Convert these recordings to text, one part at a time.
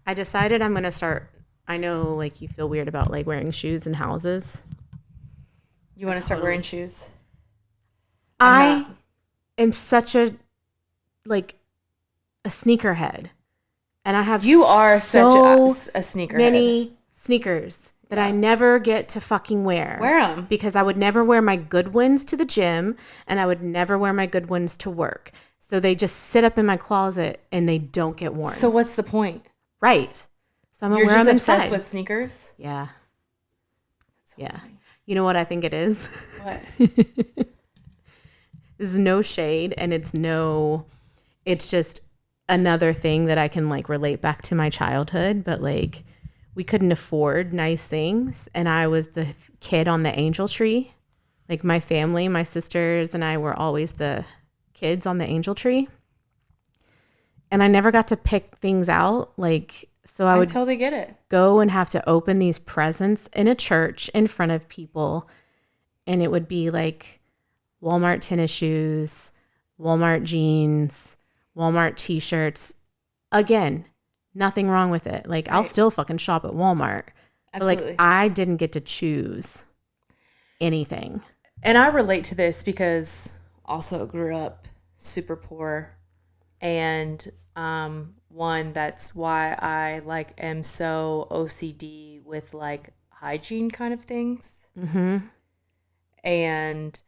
I decided I'm going to start. I know like you feel weird about like wearing shoes in houses. You want to start wearing shoes? I'm I not. am such like a sneakerhead, and I have You are such a so sneakerhead. many sneakers that I Yeah. never get to fucking wear Wear them. because I would never wear my good ones to the gym and I would never wear my good ones to work. So they just sit up in my closet and they don't get So worn. what's the point? Right. So I'm gonna You're wear just them obsessed inside. with sneakers? Yeah. That's so Yeah. funny. You know what I think it is? What? This is no shade and it's just another thing that I can like relate back to my childhood, but like we couldn't afford nice things and I was the kid on the angel tree. Like my family, my sisters and I were always the kids on the angel tree. And I never got to pick things out. Like so I I would totally get it. go and have to open these presents in a church in front of people and it would be like Walmart tennis shoes, Walmart jeans, Walmart t-shirts. Again, nothing wrong with it. Like I'll Right. still fucking shop at Walmart. But like Absolutely. I didn't get to choose anything. And I relate to this because also grew up super poor, and one that's why I like am so OCD with like hygiene kind of things. Mhm. And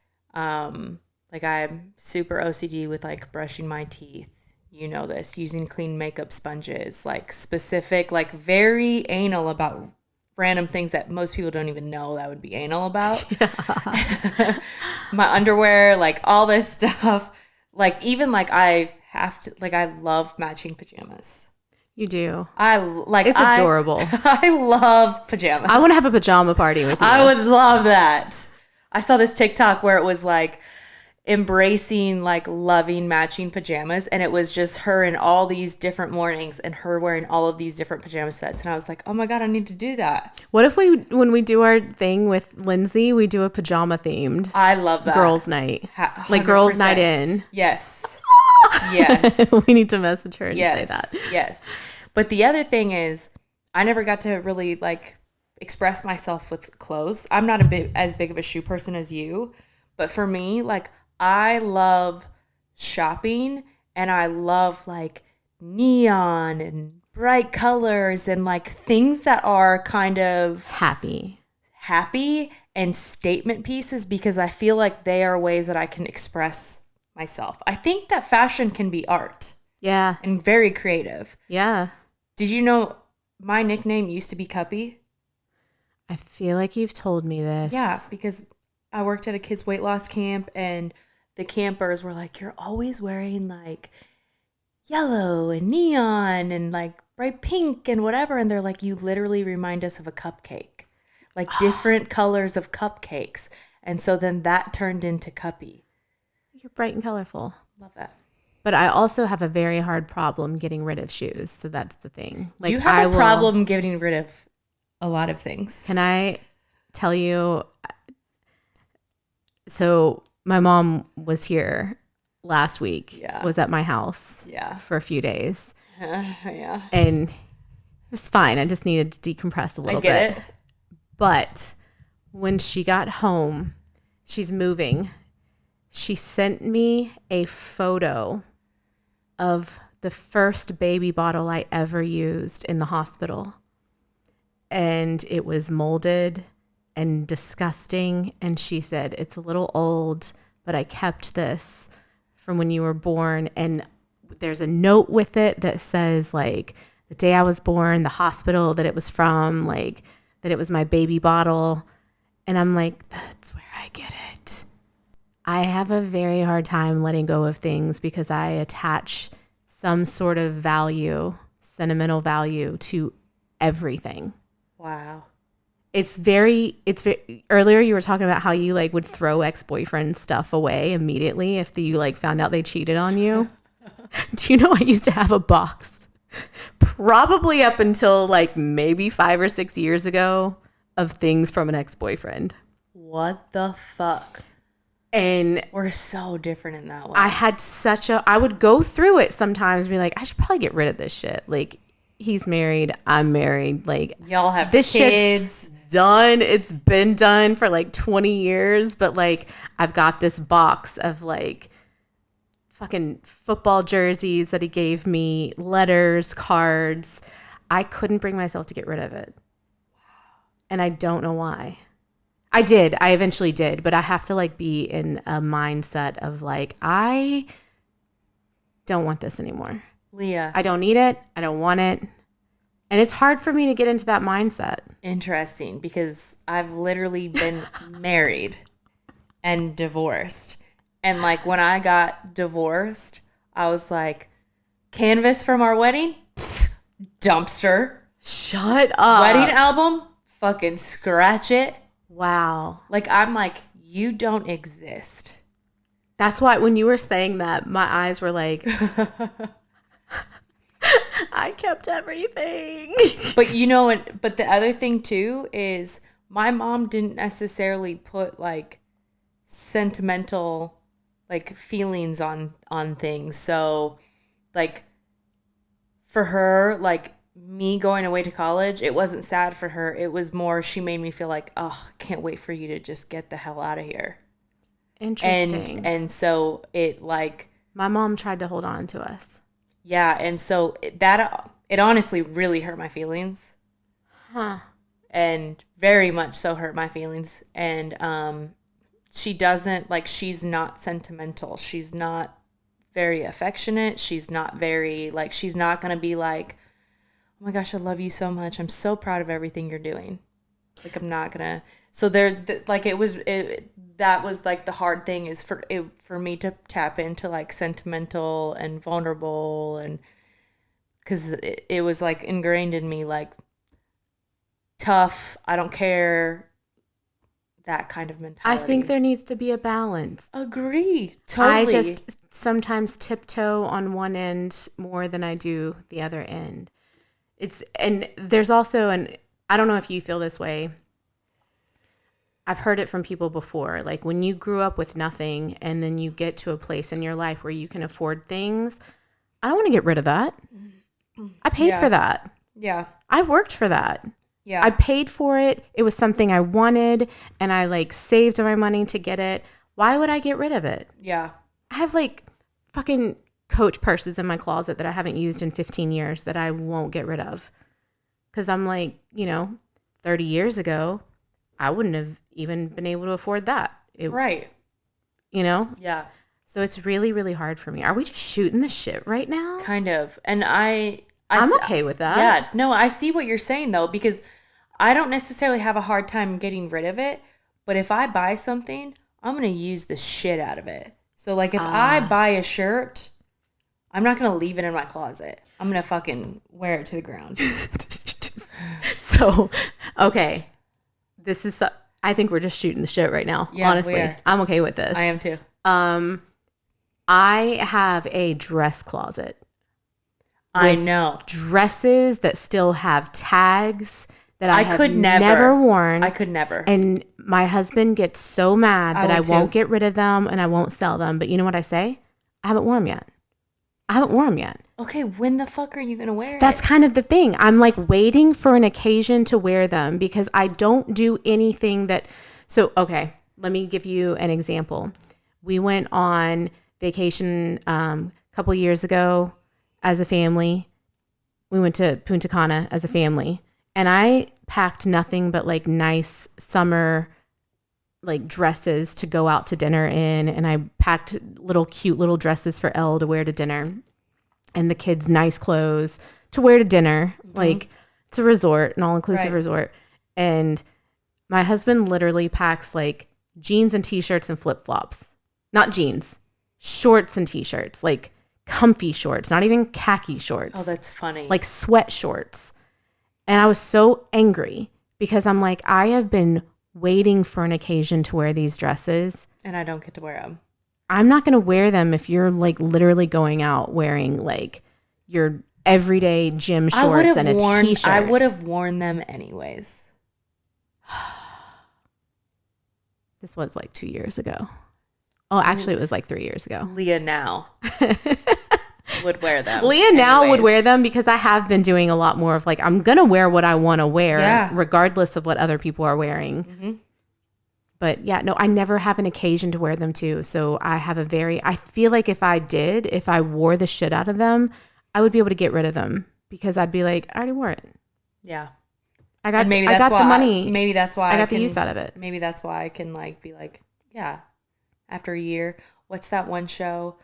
like I'm super OCD with like brushing my teeth. You know this, using clean makeup sponges, like specific, like very anal about random things that most people don't even know that I would be anal about. My underwear, like all this stuff. Like even like I have to like I love matching pajamas. You do. I like It's adorable. I love pajamas. I want to have a pajama party with you. I would love that. I saw this TikTok where it was like embracing like loving matching pajamas, and it was just her in all these different mornings and her wearing all of these different pajama sets, and I was like, oh my god, I need to do that. What if when we do our thing with Lindsay, we do a pajama themed I love that. girls night. Like 100%. girls night in. Yes. Yes. We need to message her and say Yes. that. Yes. But the other thing is, I never got to really like express myself with clothes. I'm not a bit as big of a shoe person as you, but for me, like I love shopping and I love like neon and bright colors and like things that are kind of Happy. happy and statement pieces because I feel like they are ways that I can express myself. I think that fashion can be art Yeah. and very creative. Yeah. Did you know my nickname used to be Cuppy? I feel like you've told me this. Yeah, because I worked at a kids' weight loss camp and the campers were like, you're always wearing like yellow and neon and like bright pink and whatever. And they're like, you literally remind us of a cupcake, like different colors of cupcakes. And so then that turned into Cuppy. You're bright and colorful. Love that. But I also have a very hard problem getting rid of shoes. So that's the thing. Like You have I a will, problem getting rid of a lot of things. Can I tell you? So my mom was here last week. Yeah. Was at my house. Yeah. For a few days. Yeah. And it was fine. I just needed to decompress a little bit. I get it. But when she got home, she's moving. She sent me a photo of the first baby bottle I ever used in the hospital. And it was molded and disgusting. And she said, it's a little old, but I kept this from when you were born. And there's a note with it that says, like, the day I was born, the hospital that it was from, like, that it was my baby bottle. And I'm like, that's where I get it. I have a very hard time letting go of things because I attach some sort of value, sentimental value to everything. Wow. It's very, earlier you were talking about how you like would throw ex-boyfriend stuff away immediately if you like found out they cheated on you. Do you know I used to have a box probably up until like maybe 5 or 6 years ago of things from an ex-boyfriend. What the fuck? And we're so different in that way. I would go through it sometimes and be like, I should probably get rid of this shit. Like, He's married. I'm married. Like, Y'all have this kids. shit's done. It's been done for like 20 years. But like, I've got this box of like fucking football jerseys that he gave me, letters, cards. I couldn't bring myself to get rid of it. And I don't know why. I did. I eventually did. But I have to like be in a mindset of like, I don't want this anymore. Leah. I don't need it. I don't want it. And it's hard for me to get into that mindset. Interesting, because I've literally been married and divorced. And like when I got divorced, I was like, canvas from our wedding? Psst, dumpster. Shut up. Wedding album? Fucking scratch it. Wow. Like, I'm like, you don't exist. That's why when you were saying that, my eyes were like, I kept everything. But you know what? But the other thing too is my mom didn't necessarily put like sentimental like feelings on things. So like for her, like me going away to college, it wasn't sad for her. It was more she made me feel like, oh, can't wait for you to just get the hell out of here. Interesting. And so it like my mom tried to hold on to us. Yeah, and so that it honestly really hurt my feelings. Huh. And very much so hurt my feelings. And she doesn't, like, she's not sentimental. She's not very affectionate. She's not very, like, she's not going to be like, oh my gosh, I love you so much. I'm so proud of everything you're doing. Like, I'm not going to. So like, that was like the hard thing is for me to tap into like sentimental and vulnerable, and because it was like ingrained in me, like tough, I don't care, that kind of mentality. I think there needs to be a balance. Agree. Totally. I just sometimes tiptoe on one end more than I do the other end. And there's also I don't know if you feel this way. I've heard it from people before. Like when you grew up with nothing and then you get to a place in your life where you can afford things, I don't want to get rid of that. I paid for that. Yeah. I worked for that. Yeah. I paid for it. It was something I wanted and I like saved my money to get it. Why would I get rid of it? Yeah. I have like fucking Coach purses in my closet that I haven't used in 15 years that I won't get rid of. Because I'm like, 30 years ago, I wouldn't have even been able to afford that. Right. Yeah. So it's really, really hard for me. Are we just shooting the shit right now? Kind of. And I'm okay with that. Yeah. No, I see what you're saying though, because I don't necessarily have a hard time getting rid of it. But if I buy something, I'm going to use the shit out of it. So like if I buy a shirt, I'm not going to leave it in my closet. I'm going to fucking wear it to the ground. So, okay. I think we're just shooting the shit right now. Yeah, honestly, I'm okay with this. I am too. I have a dress closet. I know. Dresses that still have tags that I have could never worn. I could never. And my husband gets so mad that I won't get rid of them and I won't sell them. But you know what I say? I haven't worn them yet. Okay, when the fuck are you going to wear it? That's kind of the thing. I'm like waiting for an occasion to wear them because I don't do anything that. So, okay, let me give you an example. We went on vacation a couple years ago as a family. We went to Punta Cana as a family. And I packed nothing but like nice summer like dresses to go out to dinner in. And I packed cute little dresses for Elle to wear to dinner. And the kids nice clothes to wear to dinner. Mm-hmm. Like it's a resort, an all-inclusive resort. And my husband literally packs like jeans and t-shirts and flip-flops. Not jeans, shorts and t-shirts, like comfy shorts, not even khaki shorts. Oh, that's funny. Like sweat shorts. And I was so angry because I'm like, I have been waiting for an occasion to wear these dresses. And I don't get to wear them. I'm not going to wear them if you're like literally going out wearing like your everyday gym shorts and a t-shirt. I would have worn them anyways. This was like 2 years ago. Oh, actually it was like 3 years ago. Leah now. would wear them. Leah now would wear anyways. them because I have been doing a lot more of like, I'm going to wear what I want to wear Yeah. regardless of what other people are wearing. Mm-hmm. But yeah, no, I never have an occasion to wear them too. So I feel like if I wore the shit out of them, I would be able to get rid of them because I'd be like, I already wore it. Yeah. I got And the money. maybe that's why I got the use out of it. Maybe that's why I can like be like, yeah, after a year. What's that one show?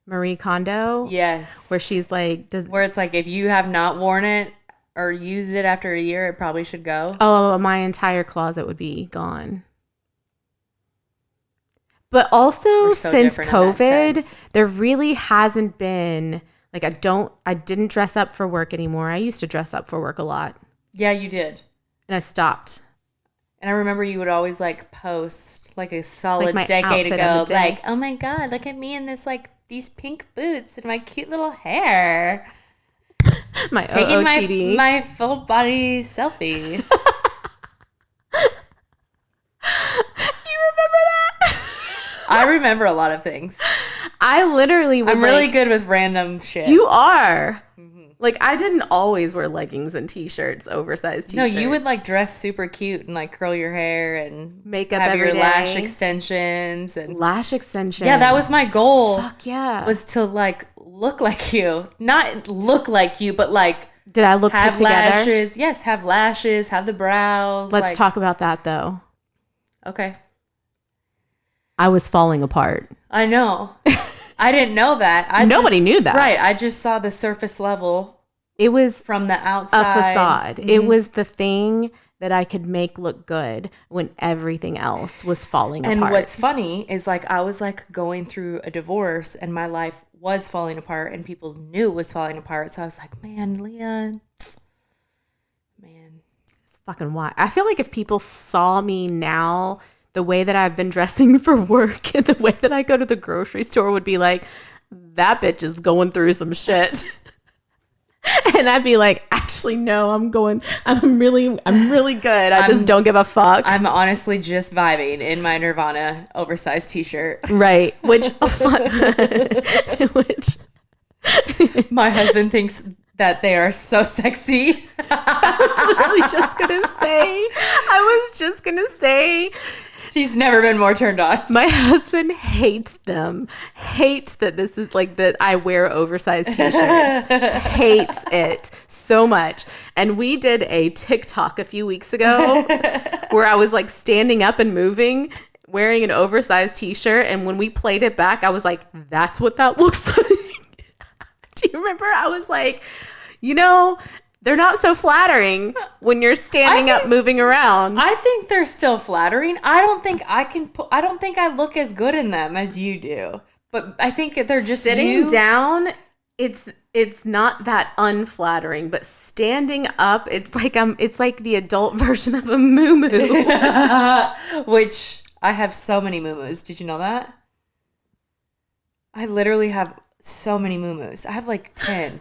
Marie Kondo. Yes. Where she's like, where it's like, if you have not worn it or used it after a year, it probably should go. Oh, my entire closet would be gone. But also So since different in that COVID, sense. there really hasn't been like I didn't dress up for work anymore. I used to dress up for work a lot. Yeah, you did. And I stopped. And I remember you would always like post like a solid Like my decade outfit of ago, the day. like, oh my God, look at me in this like these pink boots and my cute little hair. My Taking OOTD. my full body selfie. You remember that? I remember a lot of things. I literally was I'm really good with random shit. You are. Like, I didn't always wear leggings and t-shirts, oversized No, t-shirts. you would like dress super cute and like curl your hair and Makeup have every your day. lash extensions and Lash extensions. yeah, that was my goal. Fuck yeah. Was to like look like you, not look like you, but like Did I look put have together? lashes. Yes, have lashes, have the brows. Let's like, talk about that, though. Okay, I was falling apart. I know. I didn't know that. Nobody knew that. Right. I just saw the surface level It was from the a outside. facade. Mm-hmm. It was the thing that I could make look good when everything else was falling And apart. what's funny is like I was like going through a divorce and my life was falling apart and people knew it was falling apart. So I was like, man, Leah, man. It's fucking wild. I feel like if people saw me now, the way that I've been dressing for work and the way that I go to the grocery store would be like, that bitch is going through some shit. And I'd be like, actually, no, I'm really good. I just don't give a fuck. I'm honestly just vibing in my Nirvana oversized t-shirt. Right. Which My husband thinks that they are so sexy. I was just gonna say, He's never been more turned on. my husband hates them. Hates that this is like that I wear oversized t-shirts. Hates it so much. And we did a TikTok a few weeks ago where I was like standing up and moving, wearing an oversized t-shirt. And when we played it back, I was like, that's what that looks like. Do you remember? I was like, they're not so flattering when you're standing up moving around. I think they're still flattering. I don't think I look as good in them as you do. But I think they're just Sitting down, it's not that unflattering, but standing up, it's like the adult version of a moo-moo. Which I have so many moo-moos. Did you know that? I literally have so many moo-moos. I have like 10.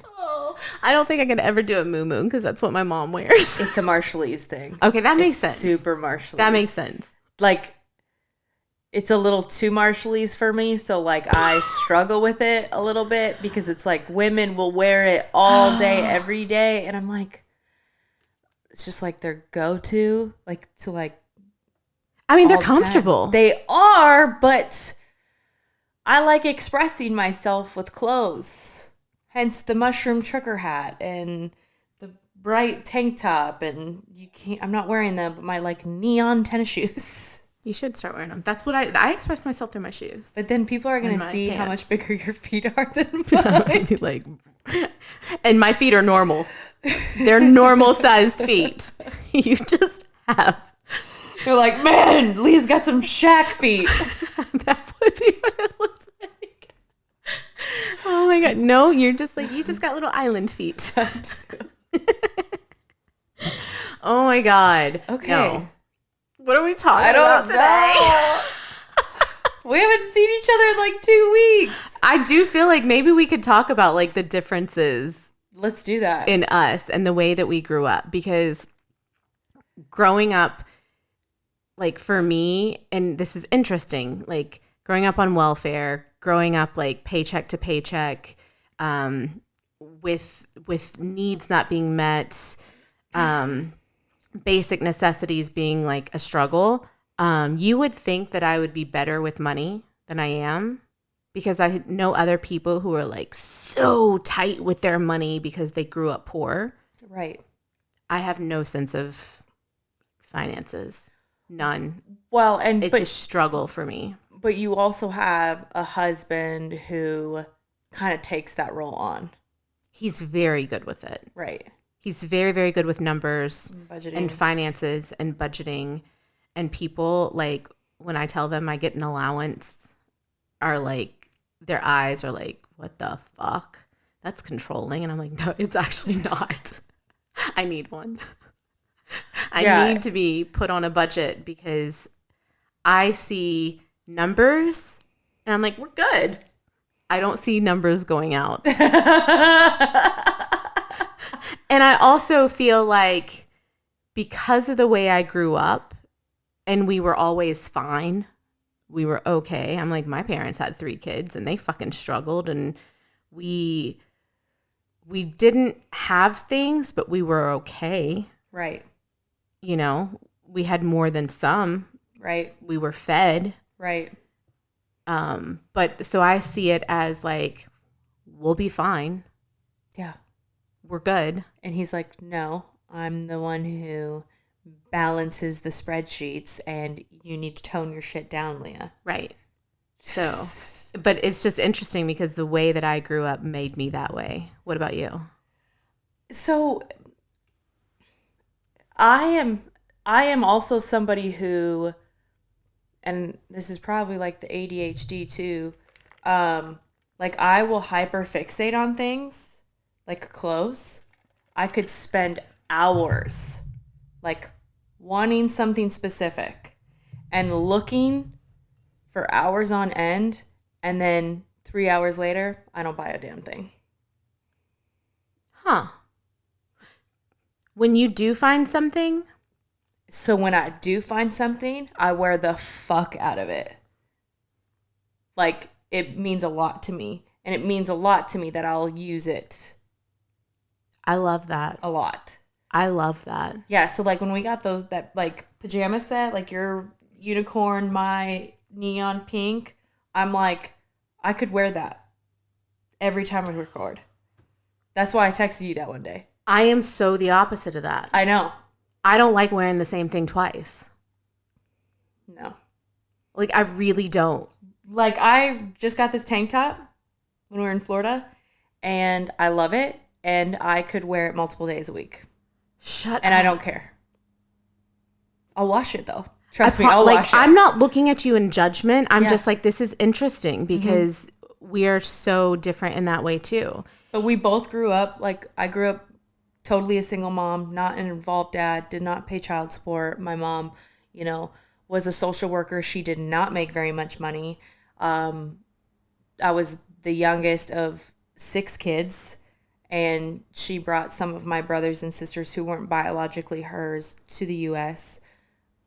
I don't think I could ever do a moo-moo because that's what my mom wears. It's a Marshallese thing. Okay, that makes It's sense. super Marshallese. That makes sense. Like, it's a little too Marshallese for me, so like I struggle with it a little bit because it's like women will wear it all day, every day, and I'm like, it's just like their go-to, like to like. I mean, they're all the time. comfortable. They are, but I like expressing myself with clothes. Hence the mushroom trucker hat and the bright tank top, and I'm not wearing them, but my like neon tennis shoes. You should start wearing them. That's what I express myself through my shoes. But then people are gonna my see how pants. much bigger your feet are than mine. Like, and my feet are normal. They're normal sized feet. You just have. They're like, man, Leah's got some Shaq feet. That would be what it looks like. Oh my god, no, you just got little island feet. Oh my god. Okay. No. What are we talking about today? We haven't seen each other in like 2 weeks. I do feel like maybe we could talk about like the differences Let's do that. in us and the way that we grew up, because growing up, like for me, and this is interesting, like growing up on welfare, growing up like paycheck to paycheck, with needs not being met, basic necessities being like a struggle, you would think that I would be better with money than I am, because I know other people who are like so tight with their money because they grew up poor. Right. I have no sense of finances. None. Well, it's a struggle for me. But you also have a husband who kind of takes that role on. He's very good with it. Right. He's very, very good with numbers Budgeting. and finances and budgeting. And people, like, when I tell them I get an allowance, are like, their eyes are like, what the fuck? That's controlling. And I'm like, no, it's actually not. I need one. I need to be put on a budget, because I see numbers and I'm like, we're good. I don't see numbers going out. And I also feel like, because of the way I grew up and we were always fine, we were okay. I'm like, my parents had 3 kids and they fucking struggled, and we didn't have things, but we were okay. Right. You know, we had more than some. Right. We were fed. Right. But so I see it as like, we'll be fine. Yeah. We're good. And he's like, no, I'm the one who balances the spreadsheets, and you need to tone your shit down, Leah. Right. So, but it's just interesting because the way that I grew up made me that way. What about you? So I am also somebody who, and this is probably like the ADHD too, like I will hyper fixate on things, like clothes. I could spend hours like wanting something specific and looking for hours on end, and then 3 hours later, I don't buy a damn thing. Huh. When you do find something? So when I do find something, I wear the fuck out of it. Like, it means a lot to me. And it means a lot to me that I'll use it. I love that. A lot. I love that. Yeah, so like when we got that like pajama set, like your unicorn, my neon pink, I'm like, I could wear that every time we record. That's why I texted you that one day. I am so the opposite of that. I know. I don't like wearing the same thing twice. No. Like, I really don't. Like, I just got this tank top when we were in Florida, and I love it, and I could wear it multiple days a week. Shut and up. I don't care. I'll wash it, though. Trust me, I'll wash it. I'm not looking at you in judgment. I'm just like, this is interesting because we are so different in that way, too. But we both grew up, like, I grew up totally a single mom, not an involved dad, did not pay child support. My mom, you know, was a social worker. She did not make very much money. I was the youngest of 6 kids, and she brought some of my brothers and sisters who weren't biologically hers to the U.S.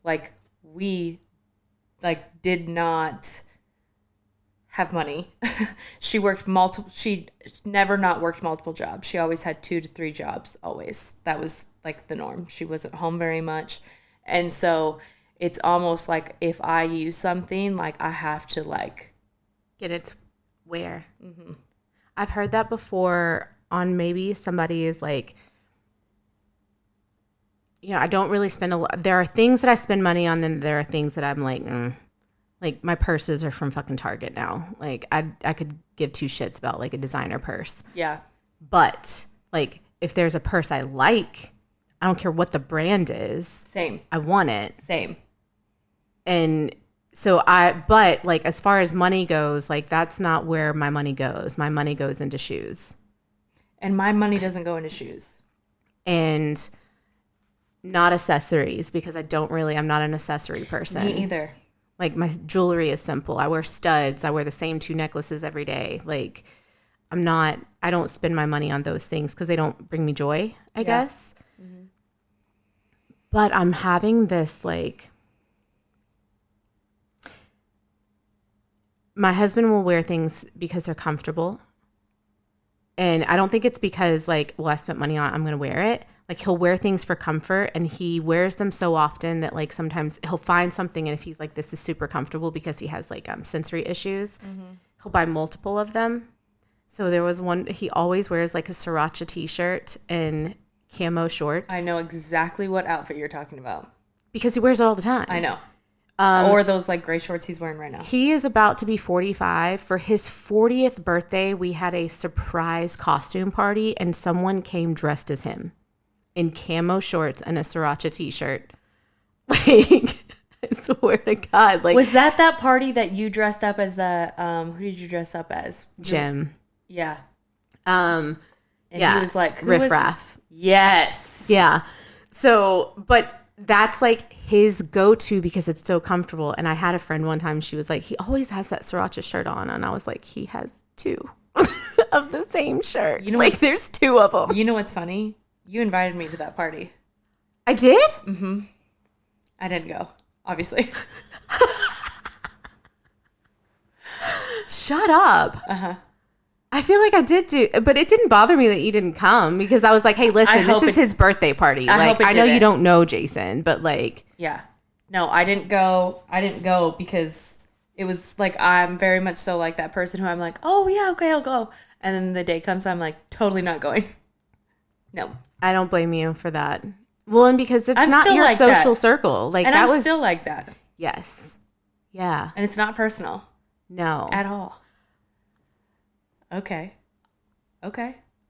Like, we, like, did not have money. She never not worked multiple jobs. She always had 2 to 3 jobs, always. That was like the norm. She wasn't home very much. And so it's almost like if I use something, like I have to like get it where. Mm-hmm. I've heard that before on maybe somebody is like, you know, I don't really spend a lot. There are things that I spend money on, and there are things that I'm like, Like, my purses are from fucking Target now. Like, I could give 2 shits about, like, a designer purse. Yeah. But, like, if there's a purse I like, I don't care what the brand is. Same. I want it. Same. And so but, like, as far as money goes, like, that's not where my money goes. My money goes into shoes. And my money doesn't go into shoes. And not accessories, because I'm not an accessory person. Me either. Like, my jewelry is simple. I wear studs. I wear the same 2 necklaces every day. Like, I don't spend my money on those things because they don't bring me joy, I guess. Mm-hmm. But I'm having this, like, my husband will wear things because they're comfortable. And I don't think it's because like, well, I spent money on it, I'm going to wear it. Like he'll wear things for comfort, and he wears them so often that like sometimes he'll find something, and if he's like, this is super comfortable because he has like sensory issues, he'll buy multiple of them. So there was one, he always wears like a sriracha t-shirt and camo shorts. I know exactly what outfit you're talking about. Because he wears it all the time. I know. Or those like gray shorts he's wearing right now. He is about to be 45. For his 40th birthday, we had a surprise costume party, and someone came dressed as him in camo shorts and a sriracha t-shirt. Like, I swear to God. Like, was that party that you dressed up as the, who did you dress up as? Jim. Yeah. And he was like, Riff Raff. Yes. Yeah. So, but that's like his go-to because it's so comfortable. And I had a friend one time, she was like, he always has that sriracha shirt on. And I was like, he has two of the same shirt. You know, like there's two of them. You know what's funny? You invited me to that party. I did? Mm-hmm. I didn't go, obviously. Shut up. Uh-huh. I feel like I did do, but it didn't bother me that you didn't come because I was like, hey, listen, this is his birthday party. Like, I know you don't know Jason, but like. Yeah. No, I didn't go. I didn't go because it was like, I'm very much so like that person who I'm like, oh yeah, okay, I'll go. And then the day comes, I'm like, totally not going. No. I don't blame you for that. Well, and because it's not your like social circle. Like, and that I'm was still like that. Yes. Yeah. And it's not personal. No. At all. Okay.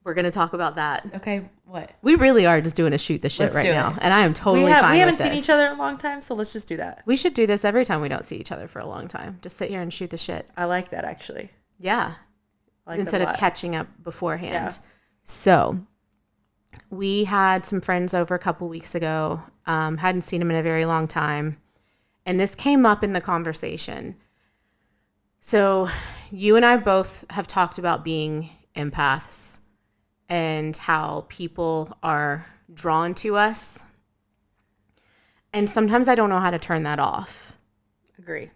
We're going to talk about that. Okay, what? We really are just doing a shoot the shit right now. And I am totally fine with this. We haven't seen each other in a long time, so let's just do that. We should do this every time we don't see each other for a long time. Just sit here and shoot the shit. I like that, actually. Yeah. Like instead of catching up beforehand. Yeah. So we had some friends over a couple weeks ago. Hadn't seen them in a very long time. And this came up in the conversation. So you and I both have talked about being empaths and how people are drawn to us. And sometimes I don't know how to turn that off. Agree.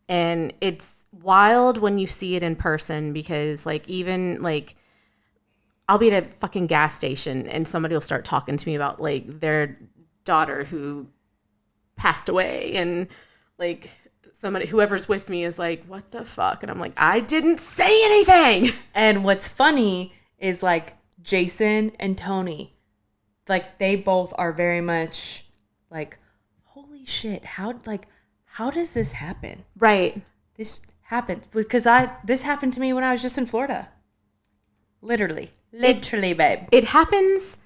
And it's wild when you see it in person because like even like I'll be at a fucking gas station and somebody will start talking to me about like their daughter who passed away and like somebody, whoever's with me is like, what the fuck? And I'm like, I didn't say anything. And what's funny is like Jason and Tony, like they both are very much like, holy shit, how does this happen? Right. This happened because this happened to me when I was just in Florida. Literally, babe. It happens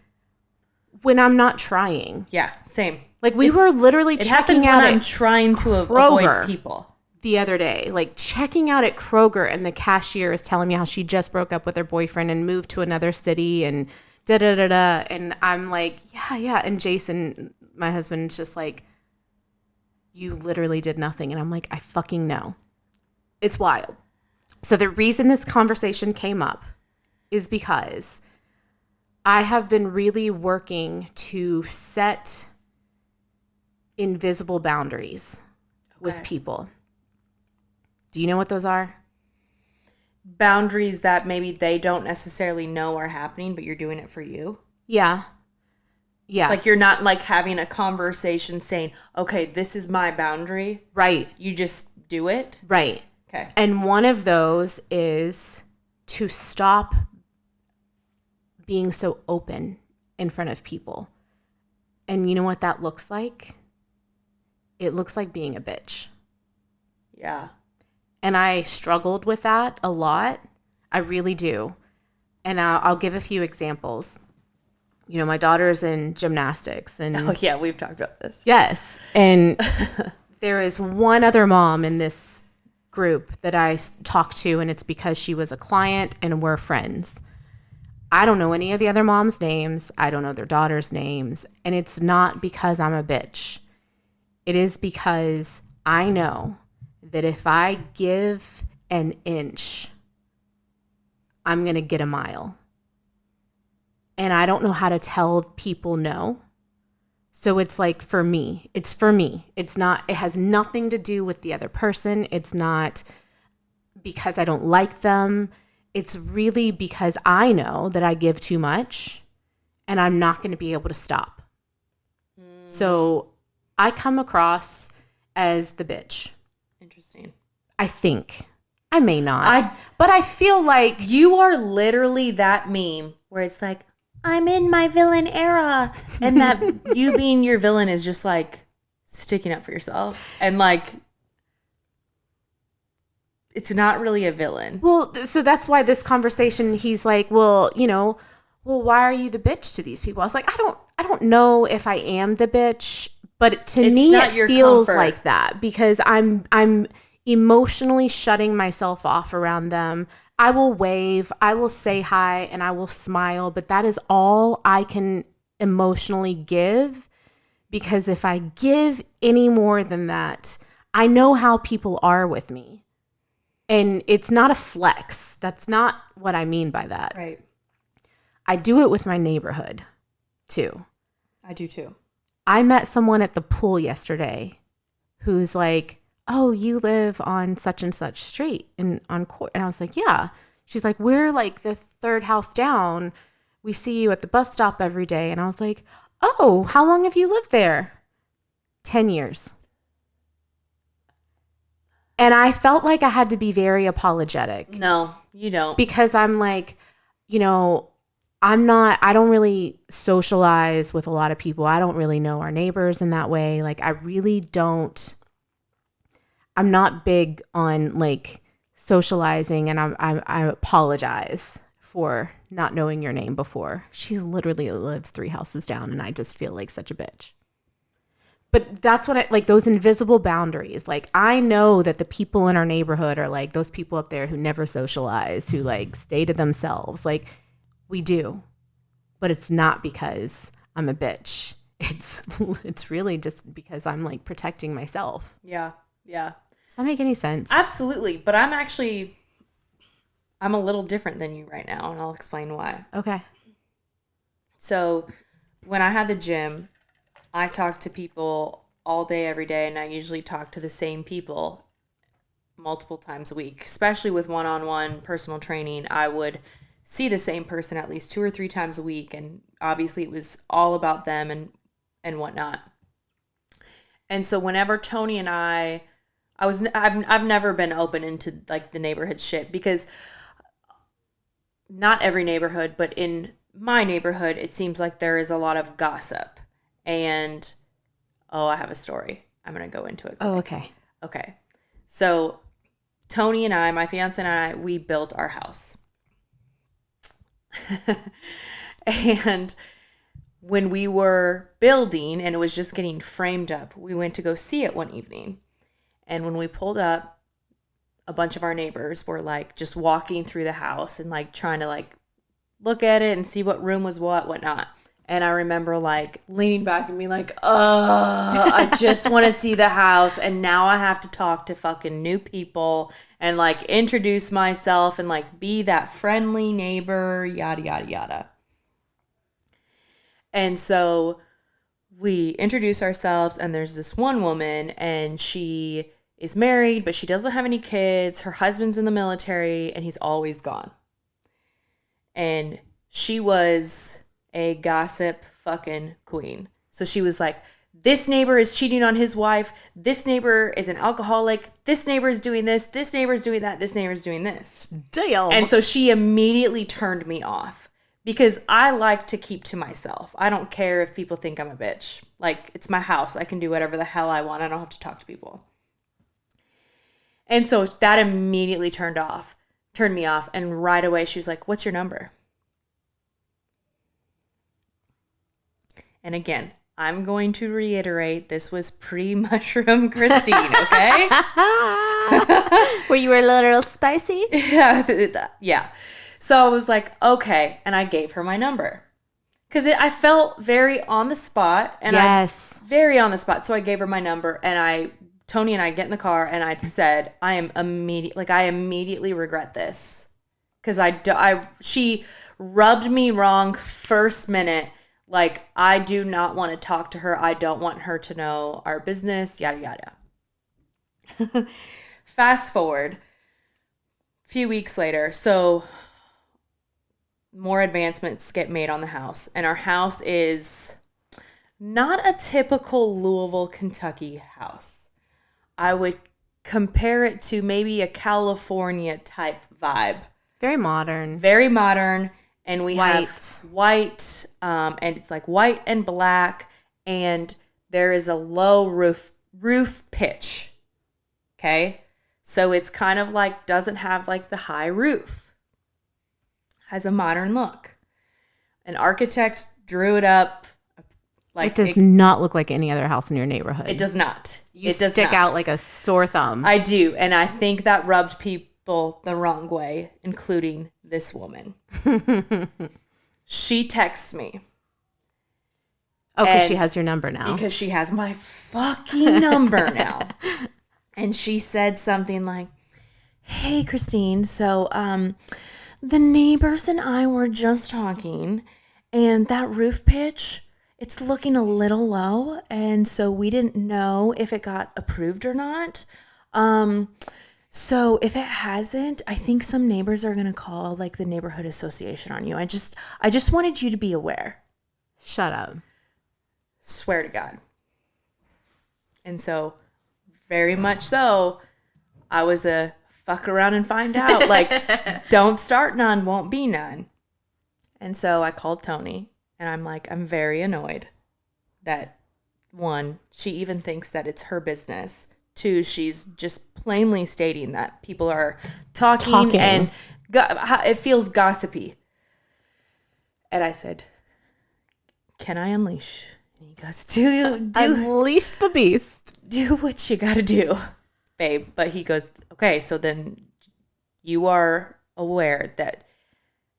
when I'm not trying. Yeah, same. Like we were literally checking out when I'm trying to avoid people. The other day, like checking out at Kroger, and the cashier is telling me how she just broke up with her boyfriend and moved to another city and da-da-da-da. And I'm like, yeah. And Jason, my husband's just like, you literally did nothing. And I'm like, I fucking know. It's wild. So the reason this conversation came up is because I have been really working to set invisible boundaries with people. Do you know what those are? Boundaries that maybe they don't necessarily know are happening, but you're doing it for you. Yeah. Like you're not like having a conversation saying, okay, this is my boundary. Right. You just do it. Right. Okay. And one of those is to stop being so open in front of people. And you know what that looks like? It looks like being a bitch. Yeah. And I struggled with that a lot. I really do. And I'll give a few examples. You know, my daughter's in gymnastics. And oh, yeah, we've talked about this. Yes. And there is one other mom in this group that I talk to, and it's because she was a client and we're friends. I don't know any of the other moms' names. I don't know their daughters' names. And it's not because I'm a bitch. It is because I know that if I give an inch, I'm going to get a mile. And I don't know how to tell people no. So it's like for me. It's for me. It's not, it has nothing to do with the other person. It's not because I don't like them. it's really because I know that I give too much and I'm not going to be able to stop. So I come across as the bitch. Interesting. I think. I may not. But I feel like you are literally that meme where it's like, I'm in my villain era. And that you being your villain is just like sticking up for yourself. And like, it's not really a villain. Well, so that's why this conversation, he's like, well, why are you the bitch to these people? I was like, I don't know if I am the bitch, but to me it feels like that because I'm emotionally shutting myself off around them. I will wave, I will say hi, and I will smile, but that is all I can emotionally give, because if I give any more than that, I know how people are with me. And it's not a flex. That's not what I mean by that. Right. I do it with my neighborhood too. I do too. I met someone at the pool yesterday who's like, oh, you live on such and such street and on Court. And I was like, yeah. She's like, we're like the third house down. We see you at the bus stop every day. And I was like, oh, how long have you lived there? 10 years. And I felt like I had to be very apologetic. No, you don't. Because I'm like, I don't really socialize with a lot of people. I don't really know our neighbors in that way. Like, I really don't. I'm not big on like socializing, and I apologize for not knowing your name before. She literally lives 3 houses down, and I just feel like such a bitch. But that's what like those invisible boundaries. Like, I know that the people in our neighborhood are like those people up there who never socialize, who like stay to themselves. Like, we do, but it's not because I'm a bitch. It's really just because I'm like protecting myself. Yeah. Yeah. Does that make any sense? Absolutely. But I'm a little different than you right now, and I'll explain why. Okay. So when I had the gym, I talk to people all day, every day, and I usually talk to the same people multiple times a week. Especially with one-on-one personal training, I would see the same person at least 2 or 3 times a week, and obviously it was all about them and whatnot. And so whenever Tony and I've never been open into like the neighborhood shit, because not every neighborhood, but in my neighborhood, it seems like there is a lot of gossip. And, I have a story. I'm going to go into it quick. Oh, okay. Okay. So Tony and I, my fiance and I, we built our house. And when we were building and it was just getting framed up, we went to go see it one evening. And when we pulled up, a bunch of our neighbors were like just walking through the house and like trying to like look at it and see what room was whatnot. And I remember like leaning back and being like, I just want to see the house. And now I have to talk to fucking new people and like introduce myself and like be that friendly neighbor, yada, yada, yada. And so we introduce ourselves, and there's this one woman, and she is married, but she doesn't have any kids. Her husband's in the military, and he's always gone. And she was a gossip fucking queen. So she was like, this neighbor is cheating on his wife. This neighbor is an alcoholic. This neighbor is doing this. This neighbor is doing that. This neighbor is doing this. Damn. And so she immediately turned me off because I like to keep to myself. I don't care if people think I'm a bitch. Like, it's my house. I can do whatever the hell I want. I don't have to talk to people. And so that immediately turned me off. And right away she was like, what's your number? And again, I'm going to reiterate, this was pre-mushroom Christine, okay? Were you a little spicy? Yeah. So I was like, okay. And I gave her my number. Because I felt very on the spot. And yes. Very on the spot. So I gave her my number, and Tony and I get in the car, and I said, I immediately regret this. Because she rubbed me wrong first minute. Like, I do not want to talk to her. I don't want her to know our business, yada, yada. Fast forward a few weeks later. So more advancements get made on the house. And our house is not a typical Louisville, Kentucky house. I would compare it to maybe a California type vibe. Very modern. Very modern. And we White. have white, and it's like white and black, and there is a low roof pitch. Okay? So it's kind of like, doesn't have like the high roof. Has a modern look. An architect drew it up. Like, it does not look like any other house in your neighborhood. It does not. You stick out like a sore thumb. I do. And I think that rubbed people the wrong way, including this woman. She texts me. Oh, because she has your number now. Because she has my fucking number now. And she said something like, hey, Christine, so the neighbors and I were just talking, and that roof pitch, it's looking a little low, and so we didn't know if it got approved or not. So if it hasn't, I think some neighbors are going to call like the neighborhood association on you. I just wanted you to be aware. Shut up. Swear to God. And so, very much so, I was a fuck around and find out. Like, don't start none, won't be none. And so I called Tony, and I'm like, I'm very annoyed that, one, she even thinks that it's her business. Two, she's just plainly stating that people are talking. And it feels gossipy. And I said, can I unleash? And he goes, unleash the beast. Do what you gotta do, babe. But he goes, okay, so then you are aware that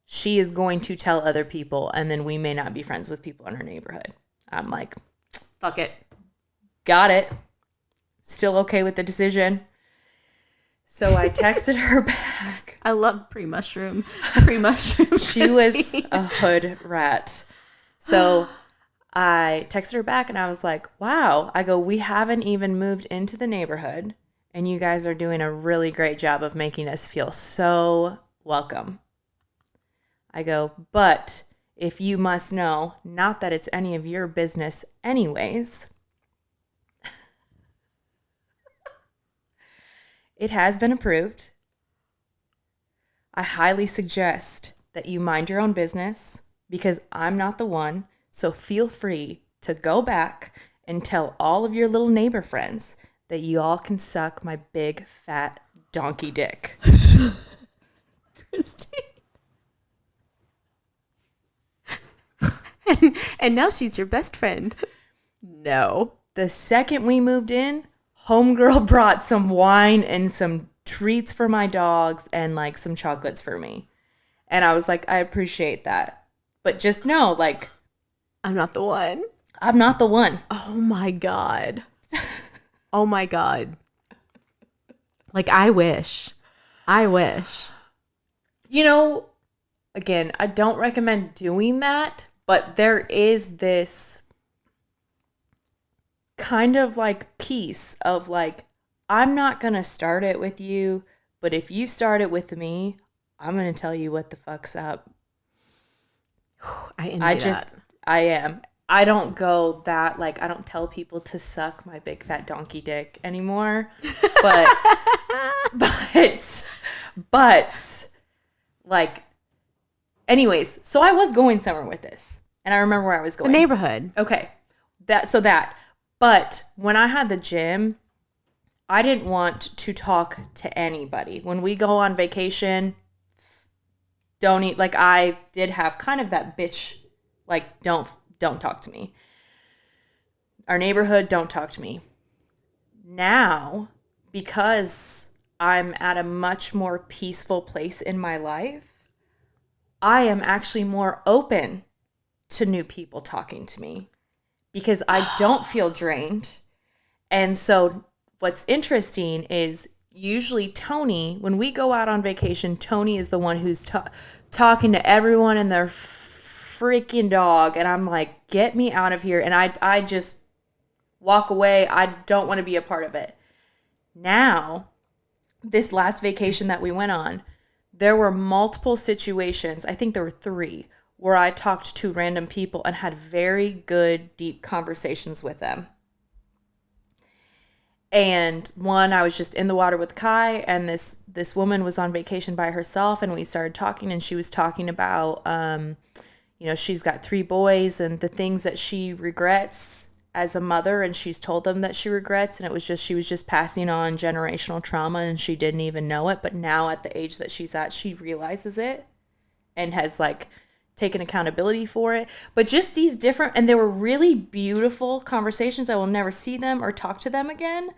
she is going to tell other people, and then we may not be friends with people in our neighborhood. I'm like, fuck it. Got it. Still okay with the decision. So I texted her back. I love pre-mushroom. Pre-mushroom. She was a hood rat. So I texted her back and I was like, wow. I go, we haven't even moved into the neighborhood, and you guys are doing a really great job of making us feel so welcome. I go, but if you must know, not that it's any of your business anyways, it has been approved. I highly suggest that you mind your own business because I'm not the one. So feel free to go back and tell all of your little neighbor friends that you all can suck my big fat donkey dick. Christine. And now she's your best friend. No. The second we moved in, homegirl brought some wine and some treats for my dogs and like some chocolates for me. And I was like, I appreciate that. But just know, like, I'm not the one. I'm not the one. Oh my God. Oh my God. Like, I wish. You know, again, I don't recommend doing that, but there is this kind of like piece of like, I'm not going to start it with you, but if you start it with me, I'm going to tell you what the fuck's up. I envy that. I am. I don't go that, like, I don't tell people to suck my big fat donkey dick anymore. But, like, anyways, so I was going somewhere with this. And I remember where I was going. The neighborhood. Okay. But when I had the gym, I didn't want to talk to anybody. When we go on vacation, don't eat. Like, I did have kind of that bitch, like, don't talk to me. Our neighborhood, don't talk to me. Now, because I'm at a much more peaceful place in my life, I am actually more open to new people talking to me because I don't feel drained. And so what's interesting is usually Tony, when we go out on vacation, Tony is the one who's talking to everyone and their freaking dog. And I'm like, get me out of here. And I just walk away. I don't want to be a part of it. Now, this last vacation that we went on, there were multiple situations, I think there were 3, where I talked to random people and had very good, deep conversations with them. And one, I was just in the water with Kai, and this woman was on vacation by herself, and we started talking, and she was talking about, she's got 3 boys and the things that she regrets as a mother, and she's told them that she regrets, and it was just, she was just passing on generational trauma, and she didn't even know it. But now at the age that she's at, she realizes it and has like taken accountability for it. But just these different, and they were really beautiful conversations. I will never see them or talk to them again.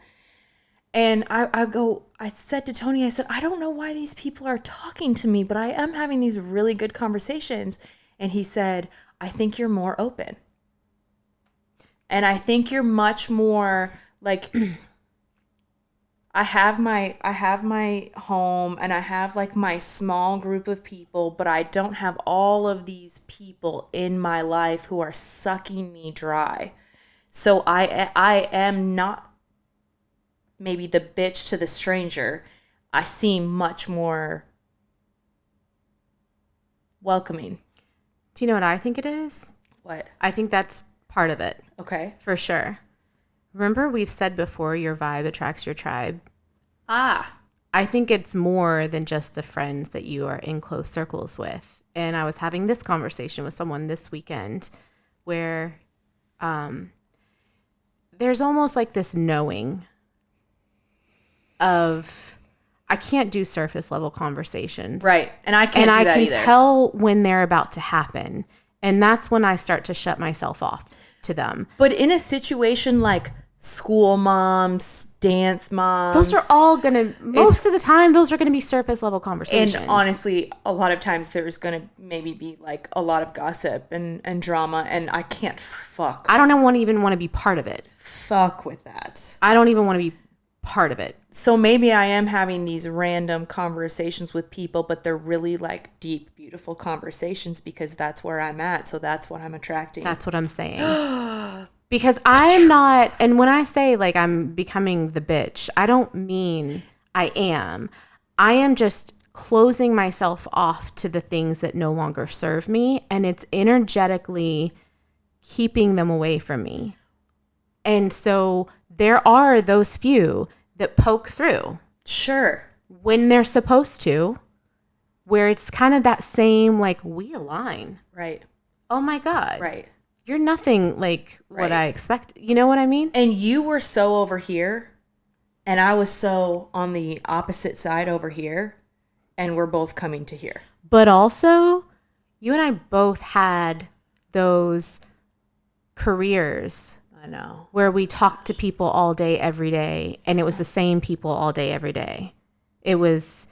And I said to Tony, I said, I don't know why these people are talking to me, but I am having these really good conversations. And he said, I think you're more open. And I think you're much more like, I have my home, and I have like my small group of people, but I don't have all of these people in my life who are sucking me dry. So I am not maybe the bitch to the stranger. I seem much more welcoming. Do you know what I think it is? What? I think that's part of it. Okay. For sure. Remember we've said before, your vibe attracts your tribe. Ah. I think it's more than just the friends that you are in close circles with. And I was having this conversation with someone this weekend where there's almost like this knowing of, I can't do surface level conversations. Right. And I can't do that either. Tell when they're about to happen. And that's when I start to shut myself off to them. But in a situation like school moms, dance moms, those are all going to, most of the time, those are going to be surface level conversations. And honestly, a lot of times there's going to maybe be like a lot of gossip and drama, and I can't I don't even want to be part of it. Fuck with that. I don't even want to be part of it. So maybe I am having these random conversations with people, but they're really like deep, beautiful conversations because that's where I'm at. So that's what I'm attracting. That's what I'm saying. Because I'm not, and when I say like I'm becoming the bitch, I don't mean I am. I am just closing myself off to the things that no longer serve me, and it's energetically keeping them away from me. And so there are those few that poke through. Sure. When they're supposed to, where it's kind of that same, like, we align. Right. Oh my God. Right. You're nothing like what I expect. You know what I mean? And you were so over here, and I was so on the opposite side over here, and we're both coming to here. But also, you and I both had those careers. I know. Where we talked to people all day, every day, and it was the same people all day, every day. It was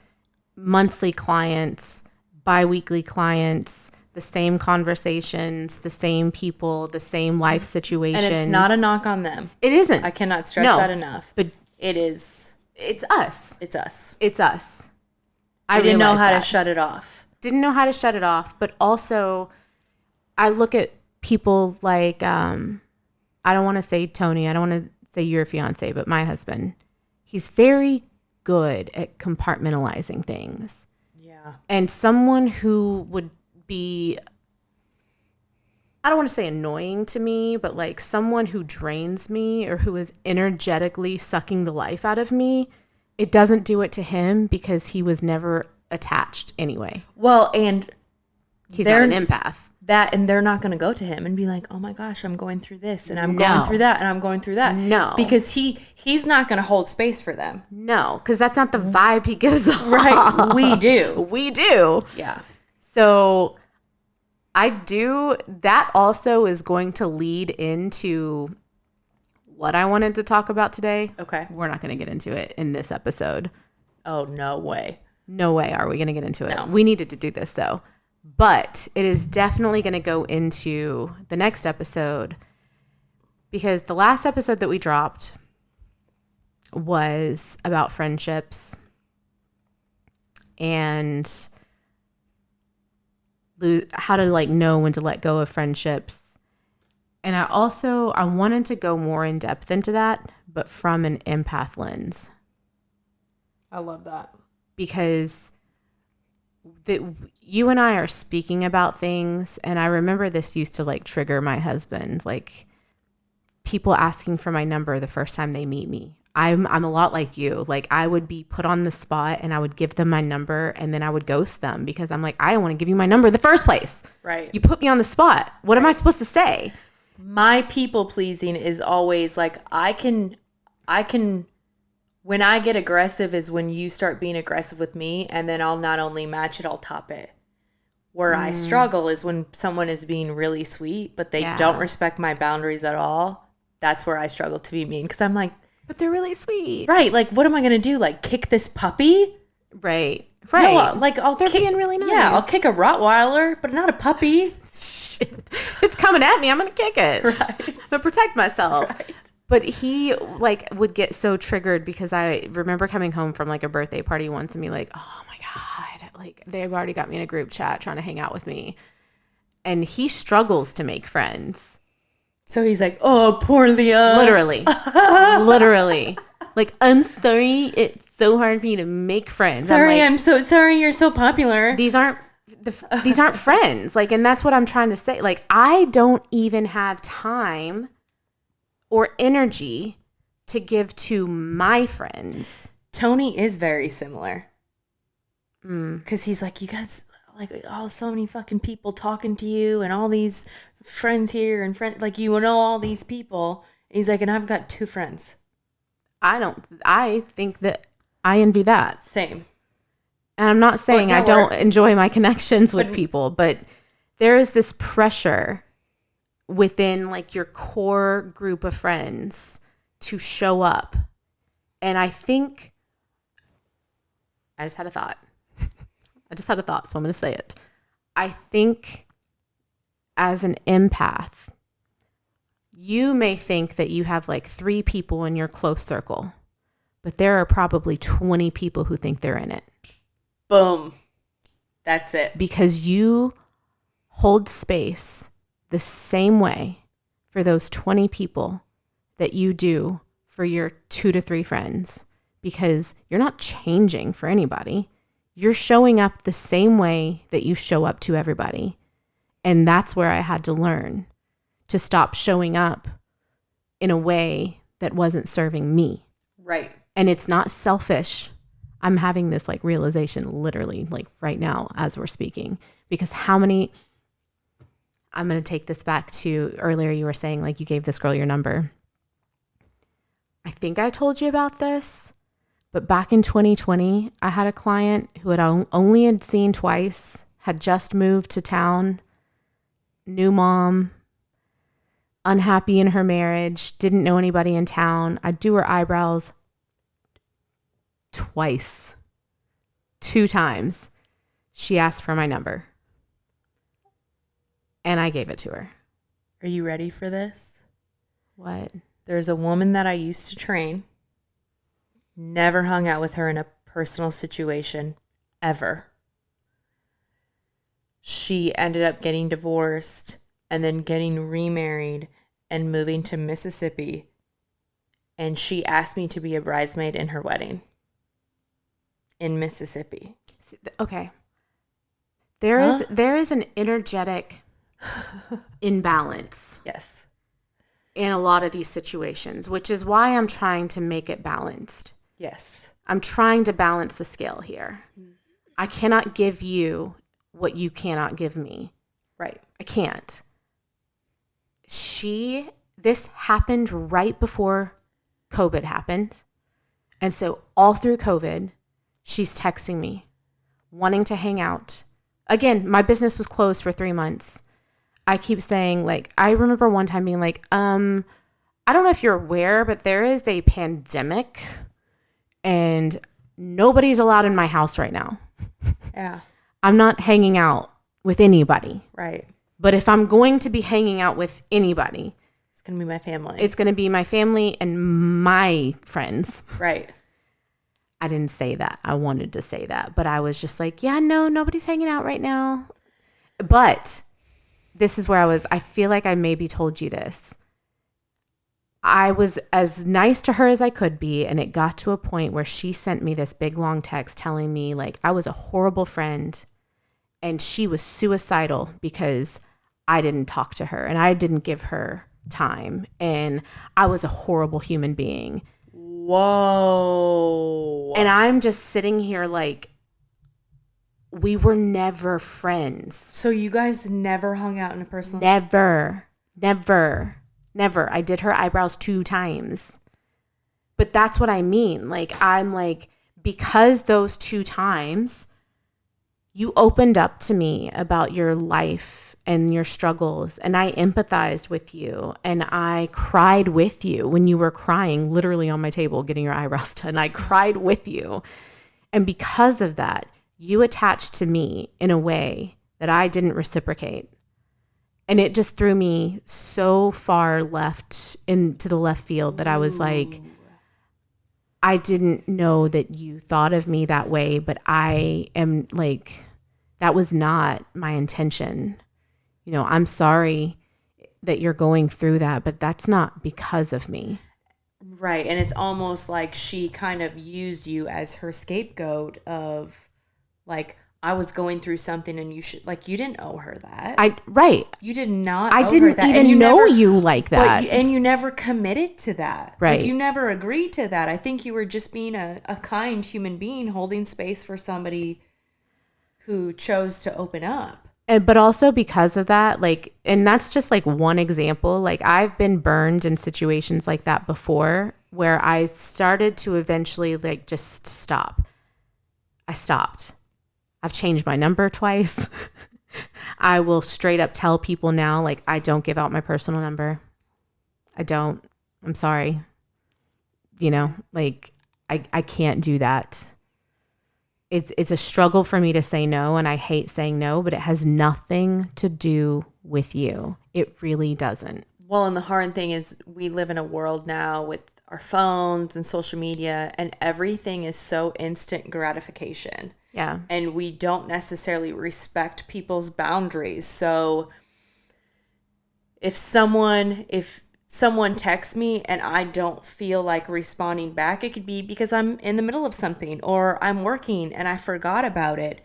monthly clients, bi-weekly clients, the same conversations, the same people, the same life situations. And it's not a knock on them. It isn't. I cannot stress that enough. But it is. It's us. It's us. It's us. I didn't know how to shut it off. Didn't know how to shut it off. But also, I look at people like, I don't want to say Tony. I don't want to say your fiance, but my husband. He's very good at compartmentalizing things. Yeah. And someone who would be, I don't want to say annoying to me, but like someone who drains me or who is energetically sucking the life out of me, it doesn't do it to him because he was never attached anyway. Well, and he's not an empath. And they're not going to go to him and be like, oh my gosh, I'm going through this and I'm going through that and I'm going through that. No. Because he's not going to hold space for them. No, because that's not the vibe he gives off. Right. We do. We do. Yeah. So that also is going to lead into what I wanted to talk about today. Okay. We're not going to get into it in this episode. Oh, no way. No way are we going to get into it. No. We needed to do this though. But it is definitely going to go into the next episode because the last episode that we dropped was about friendships and how to like know when to let go of friendships. And I wanted to go more in depth into that, but from an empath lens. I love that. Because that you and I are speaking about things, and I remember this used to like trigger my husband, like people asking for my number the first time they meet me. I'm a lot like you. Like I would be put on the spot and I would give them my number and then I would ghost them because I'm like, I don't want to give you my number in the first place. Right. You put me on the spot. What am I supposed to say? My people pleasing is always like, I can, when I get aggressive is when you start being aggressive with me, and then I'll not only match it, I'll top it. Where I struggle is when someone is being really sweet, but they don't respect my boundaries at all. That's where I struggle to be mean, because I'm like, but they're really sweet. Right. Like, what am I going to do? Like, kick this puppy? Right. No, like, they're being really nice. Yeah, I'll kick a Rottweiler, but not a puppy. Shit. If it's coming at me, I'm going to kick it. Right. So protect myself. Right. But he like would get so triggered because I remember coming home from like a birthday party once and be like, oh my God, like they've already got me in a group chat trying to hang out with me. And he struggles to make friends. So he's like, oh, poor Leah. Literally. Literally. Like, I'm sorry. It's so hard for you to make friends. Sorry, I'm like, so sorry you're so popular. These aren't friends. Like, and that's what I'm trying to say. Like, I don't even have time or energy to give to my friends. Tony is very similar. Because he's like, you guys, like, oh, so many fucking people talking to you and all these friends here and friends, like, you know all these people. And he's like, and I've got 2 friends. I think that I envy that. Same. And I'm not saying I don't enjoy my connections with people, but there is this pressure within like your core group of friends to show up. And I think I just had a thought. So I'm going to say it. I think as an empath, you may think that you have like 3 people in your close circle, but there are probably 20 people who think they're in it. Boom. That's it. Because you hold space the same way for those 20 people that you do for your 2 to 3 friends, because you're not changing for anybody. You're showing up the same way that you show up to everybody. And that's where I had to learn to stop showing up in a way that wasn't serving me. Right. And it's not selfish. I'm having this like realization literally like right now as we're speaking, because I'm going to take this back to earlier. You were saying like you gave this girl your number. I think I told you about this, but back in 2020, I had a client who had only had seen twice, had just moved to town, new mom, unhappy in her marriage, didn't know anybody in town. I'd do her eyebrows twice, 2 times. She asked for my number and I gave it to her. Are you ready for this? What? There's a woman that I used to train. Never hung out with her in a personal situation ever. She ended up getting divorced and then getting remarried and moving to Mississippi. And she asked me to be a bridesmaid in her wedding in Mississippi. Okay. There is an energetic imbalance. Yes. In a lot of these situations, which is why I'm trying to make it balanced. Yes. I'm trying to balance the scale here. I cannot give you what you cannot give me. Right. I can't. This happened right before COVID happened. And so all through COVID, she's texting me, wanting to hang out. Again, my business was closed for 3 months. I keep saying, like, I remember one time being like, I don't know if you're aware, but there is a pandemic and nobody's allowed in my house right now. Yeah. I'm not hanging out with anybody. Right. But if I'm going to be hanging out with anybody, it's going to be my family. It's going to be my family and my friends. Right. I didn't say that. I wanted to say that. But I was just like, yeah, no, nobody's hanging out right now. But this is where I feel like I maybe told you this. I was as nice to her as I could be. And it got to a point where she sent me this big long text telling me like I was a horrible friend and she was suicidal because I didn't talk to her and I didn't give her time, and I was a horrible human being. Whoa. And I'm just sitting here like, we were never friends. So you guys never hung out in a personal? Never. I did her eyebrows 2 times. But that's what I mean. Like, I'm like, because those 2 times you opened up to me about your life and your struggles, and I empathized with you, and I cried with you when you were crying literally on my table getting your eyebrows done. I cried with you. And because of that, you attached to me in a way that I didn't reciprocate. And it just threw me so far left into the left field that I was like, I didn't know that you thought of me that way, but I am like, that was not my intention. You know, I'm sorry that you're going through that, but that's not because of me. Right. And it's almost like she kind of used you as her scapegoat of like, I was going through something and you should, like, you didn't owe her that. Right. You did not I owe didn't her that. even know you like that. And you never committed to that. Right. Like, you never agreed to that. I think you were just being a kind human being holding space for somebody who chose to open up. But also because of that, like, and that's just like one example. Like, I've been burned in situations like that before where I started to eventually like just stop. I stopped. I've changed my number twice. I will straight up tell people now, like, I don't give out my personal number. I don't. I'm sorry. You know, like, I can't do that. It's a struggle for me to say no, and I hate saying no, but it has nothing to do with you. It really doesn't. Well, and the hard thing is we live in a world now with our phones and social media, and everything is so instant gratification. Yeah. And we don't necessarily respect people's boundaries. So if someone texts me and I don't feel like responding back, it could be because I'm in the middle of something or I'm working and I forgot about it.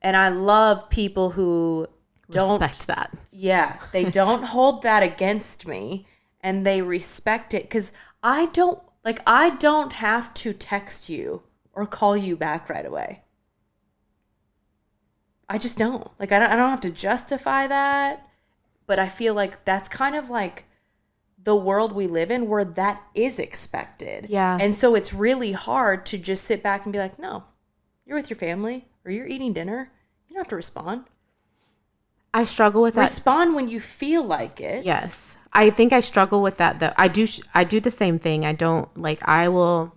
And I love people who don't respect that. Yeah, they don't hold that against me and they respect it, because I don't have to text you or call you back right away. I just don't. Like, I don't have to justify that, but I feel like that's kind of like the world we live in where that is expected. Yeah. And so it's really hard to just sit back and be like, no, you're with your family or you're eating dinner. You don't have to respond. I struggle with that. Respond when you feel like it. Yes. I think I struggle with that though. I do the same thing. I will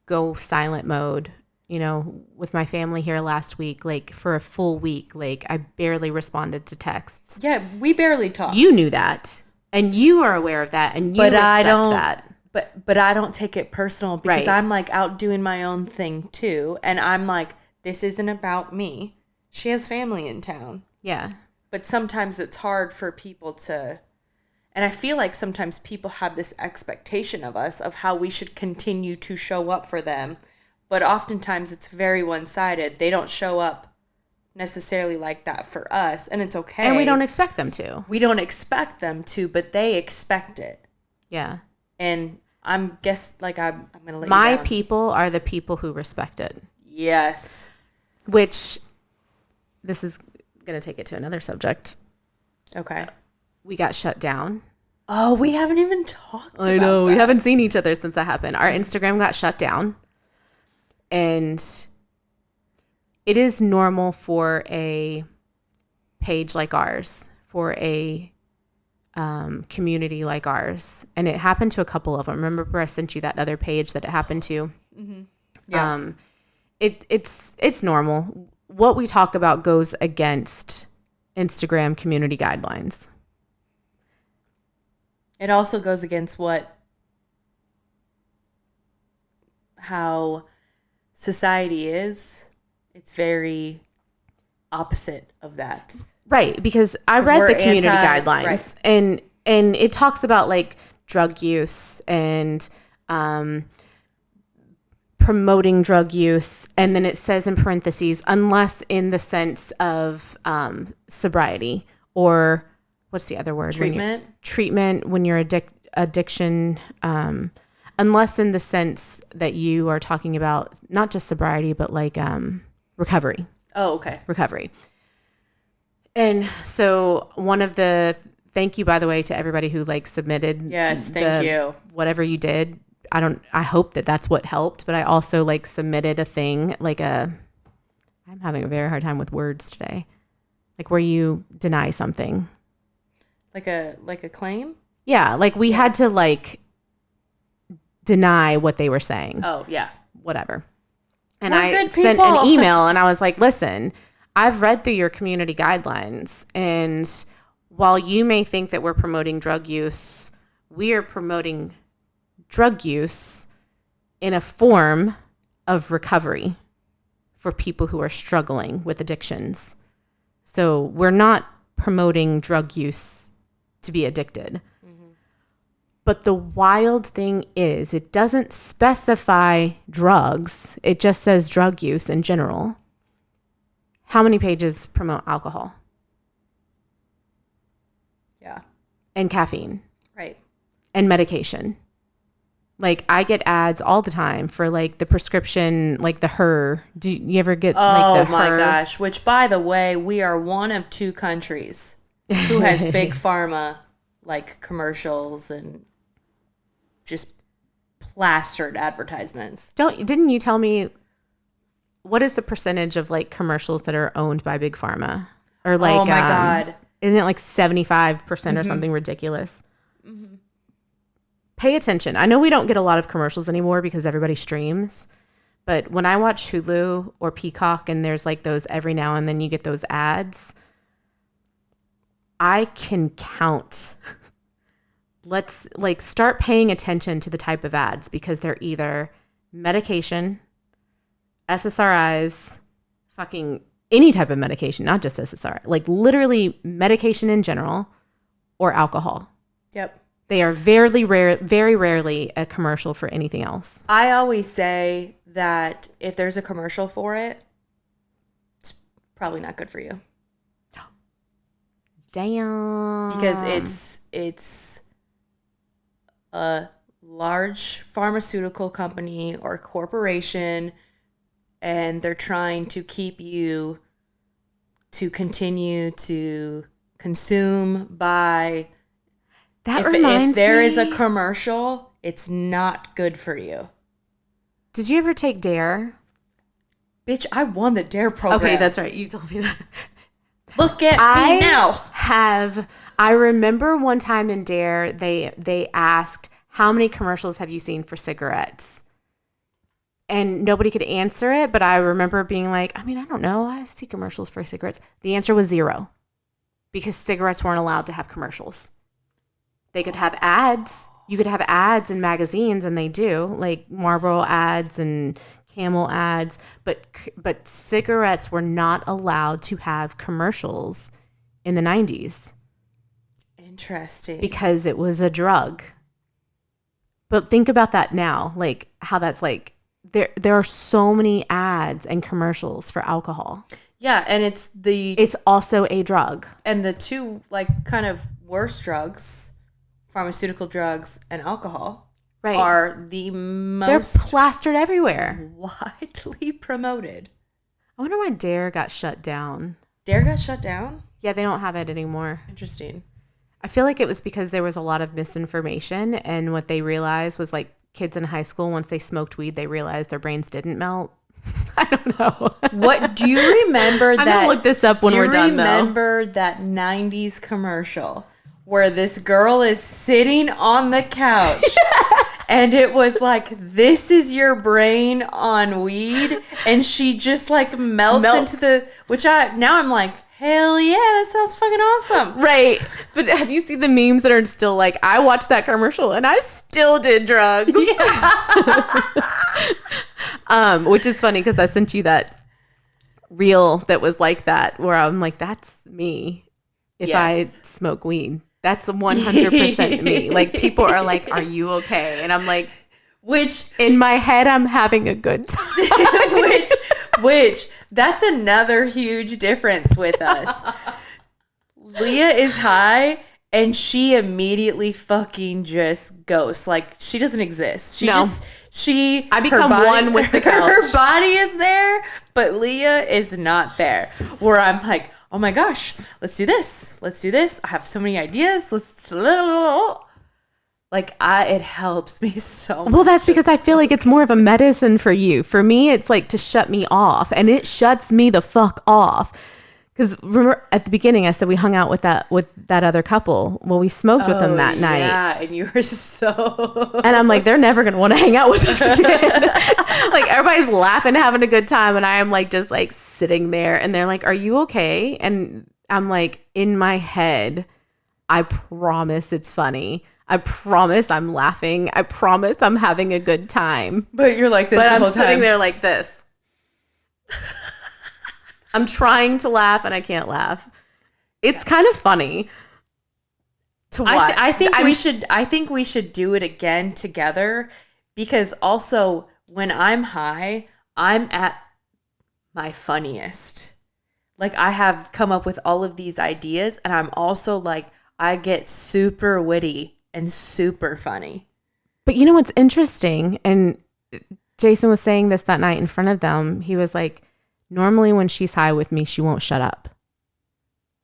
go silent mode, you know, with my family here last week, like for a full week, like I barely responded to texts. Yeah, we barely talked. You knew that. And you are aware of that, and you respect that. But I don't take it personal because Right. I'm like out doing my own thing too. And I'm like, this isn't about me. She has family in town. Yeah. But sometimes it's hard for people to, and I feel like sometimes people have this expectation of us of how we should continue to show up for them. But oftentimes it's very one-sided. They don't show up necessarily like that for us, and it's okay. And we don't expect them to. We don't expect them to, but they expect it. Yeah. And I'm going to let you down. My people are the people who respect it. Yes. Which, this is going to take it to another subject. Okay. We got shut down. Oh, we haven't even talked about that. We haven't seen each other since that happened. Our Instagram got shut down. And it is normal for a page like ours, for a community like ours. And it happened to a couple of them. Remember I sent you that other page that it happened to? Mm-hmm. Yeah. It's normal. What we talk about goes against Instagram community guidelines. It also goes against how society is. It's very opposite of that. Right, because I read the community guidelines, right. and it talks about like drug use and promoting drug use, and then it says in parentheses, unless in the sense of sobriety, or what's the other word? Treatment when you're addiction, unless in the sense that you are talking about not just sobriety, but like recovery. Oh, okay. Recovery. And so thank you, by the way, to everybody who like submitted. Yes, thank you. Whatever you did. I hope that that's what helped, but I also like submitted a thing, I'm having a very hard time with words today. Like where you deny something. Like a claim? Yeah. Like we had to like deny what they were saying. Oh, yeah. Whatever. And We're I sent an email and I was like, listen, I've read through your community guidelines, and while you may think that we're promoting drug use, we are promoting drug use in a form of recovery for people who are struggling with addictions. So we're not promoting drug use to be addicted. Mm-hmm. But the wild thing is it doesn't specify drugs. It just says drug use in general. How many pages promote alcohol? Yeah. And caffeine. Right. And medication. Like I get ads all the time for like the prescription, like the Her. Do you ever get like the Her? Oh my gosh. Which, by the way, we are one of 2 countries who has big pharma like commercials and just plastered advertisements. Didn't you tell me what is the percentage of like commercials that are owned by big pharma? Or like oh my God. Isn't it like 75% or something ridiculous? Mm-hmm. Pay attention. I know we don't get a lot of commercials anymore because everybody streams. But when I watch Hulu or Peacock and there's like those every now and then you get those ads, I can count. Let's like start paying attention to the type of ads because they're either medication, SSRIs, fucking any type of medication, not just SSRI, like literally medication in general or alcohol. Yep. They are very rarely a commercial for anything else. I always say that if there's a commercial for it, it's probably not good for you. Damn. Because it's a large pharmaceutical company or corporation, and they're trying to keep you to continue to consume, buy. If there is a commercial, it's not good for you. Did you ever take DARE? Bitch, I won the DARE program. Okay, that's right. You told me that. Look at me now. I remember one time in DARE, they asked, how many commercials have you seen for cigarettes? And nobody could answer it, but I remember being like, I don't know. I see commercials for cigarettes. The answer was 0 because cigarettes weren't allowed to have commercials. They could have ads. You could have ads in magazines, and they do, like Marlboro ads and Camel ads. But cigarettes were not allowed to have commercials in the 90s. Interesting. Because it was a drug. But think about that now, like how that's like, there are so many ads and commercials for alcohol. Yeah, and it's also a drug. And the 2 like kind of worst drugs, pharmaceutical drugs and alcohol, right, are the most they're plastered everywhere. Widely promoted. I wonder why DARE got shut down. DARE got shut down? Yeah, they don't have it anymore. Interesting. I feel like it was because there was a lot of misinformation, and what they realized was like kids in high school, once they smoked weed, they realized their brains didn't melt. I don't know. What do you remember that? I'm going to look this up when we're done, though. Do you remember that 90s commercial where this girl is sitting on the couch and it was like, this is your brain on weed, and she just like melts into now I'm like, hell yeah, that sounds fucking awesome. Right. But have you seen the memes that are still like, I watched that commercial and I still did drugs? Yeah. Which is funny because I sent you that reel that was like that, where I'm like, that's me if I smoke weed. That's 100% me. Like, people are like, are you okay? And I'm like, Which in my head, I'm having a good time. which that's another huge difference with us. Leah is high and she immediately fucking just ghosts. Like she doesn't exist. I become one with the couch. Her body is there, but Leah is not there. Where I'm like, oh my gosh, let's do this. Let's do this. I have so many ideas. It helps me so much. Well, that's because I feel like it's more of a medicine for you. For me, it's like to shut me off, and it shuts me the fuck off. Because remember at the beginning, I said we hung out with that other couple. Well, we smoked with them that night. Yeah, and you were so... And I'm like, they're never going to want to hang out with us again. Like everybody's laughing, having a good time. And I am like, just like sitting there and they're like, are you okay? And I'm like, in my head, I promise it's funny. I promise I'm laughing. I promise I'm having a good time. But you're like this the whole time. But I'm sitting there like this. I'm trying to laugh and I can't laugh. It's kind of funny. To what? I think we should do it again together, because also when I'm high, I'm at my funniest. Like I have come up with all of these ideas and I'm also like, I get super witty and super funny. But you know what's interesting? And Jason was saying this that night in front of them. He was like, normally when she's high with me, she won't shut up.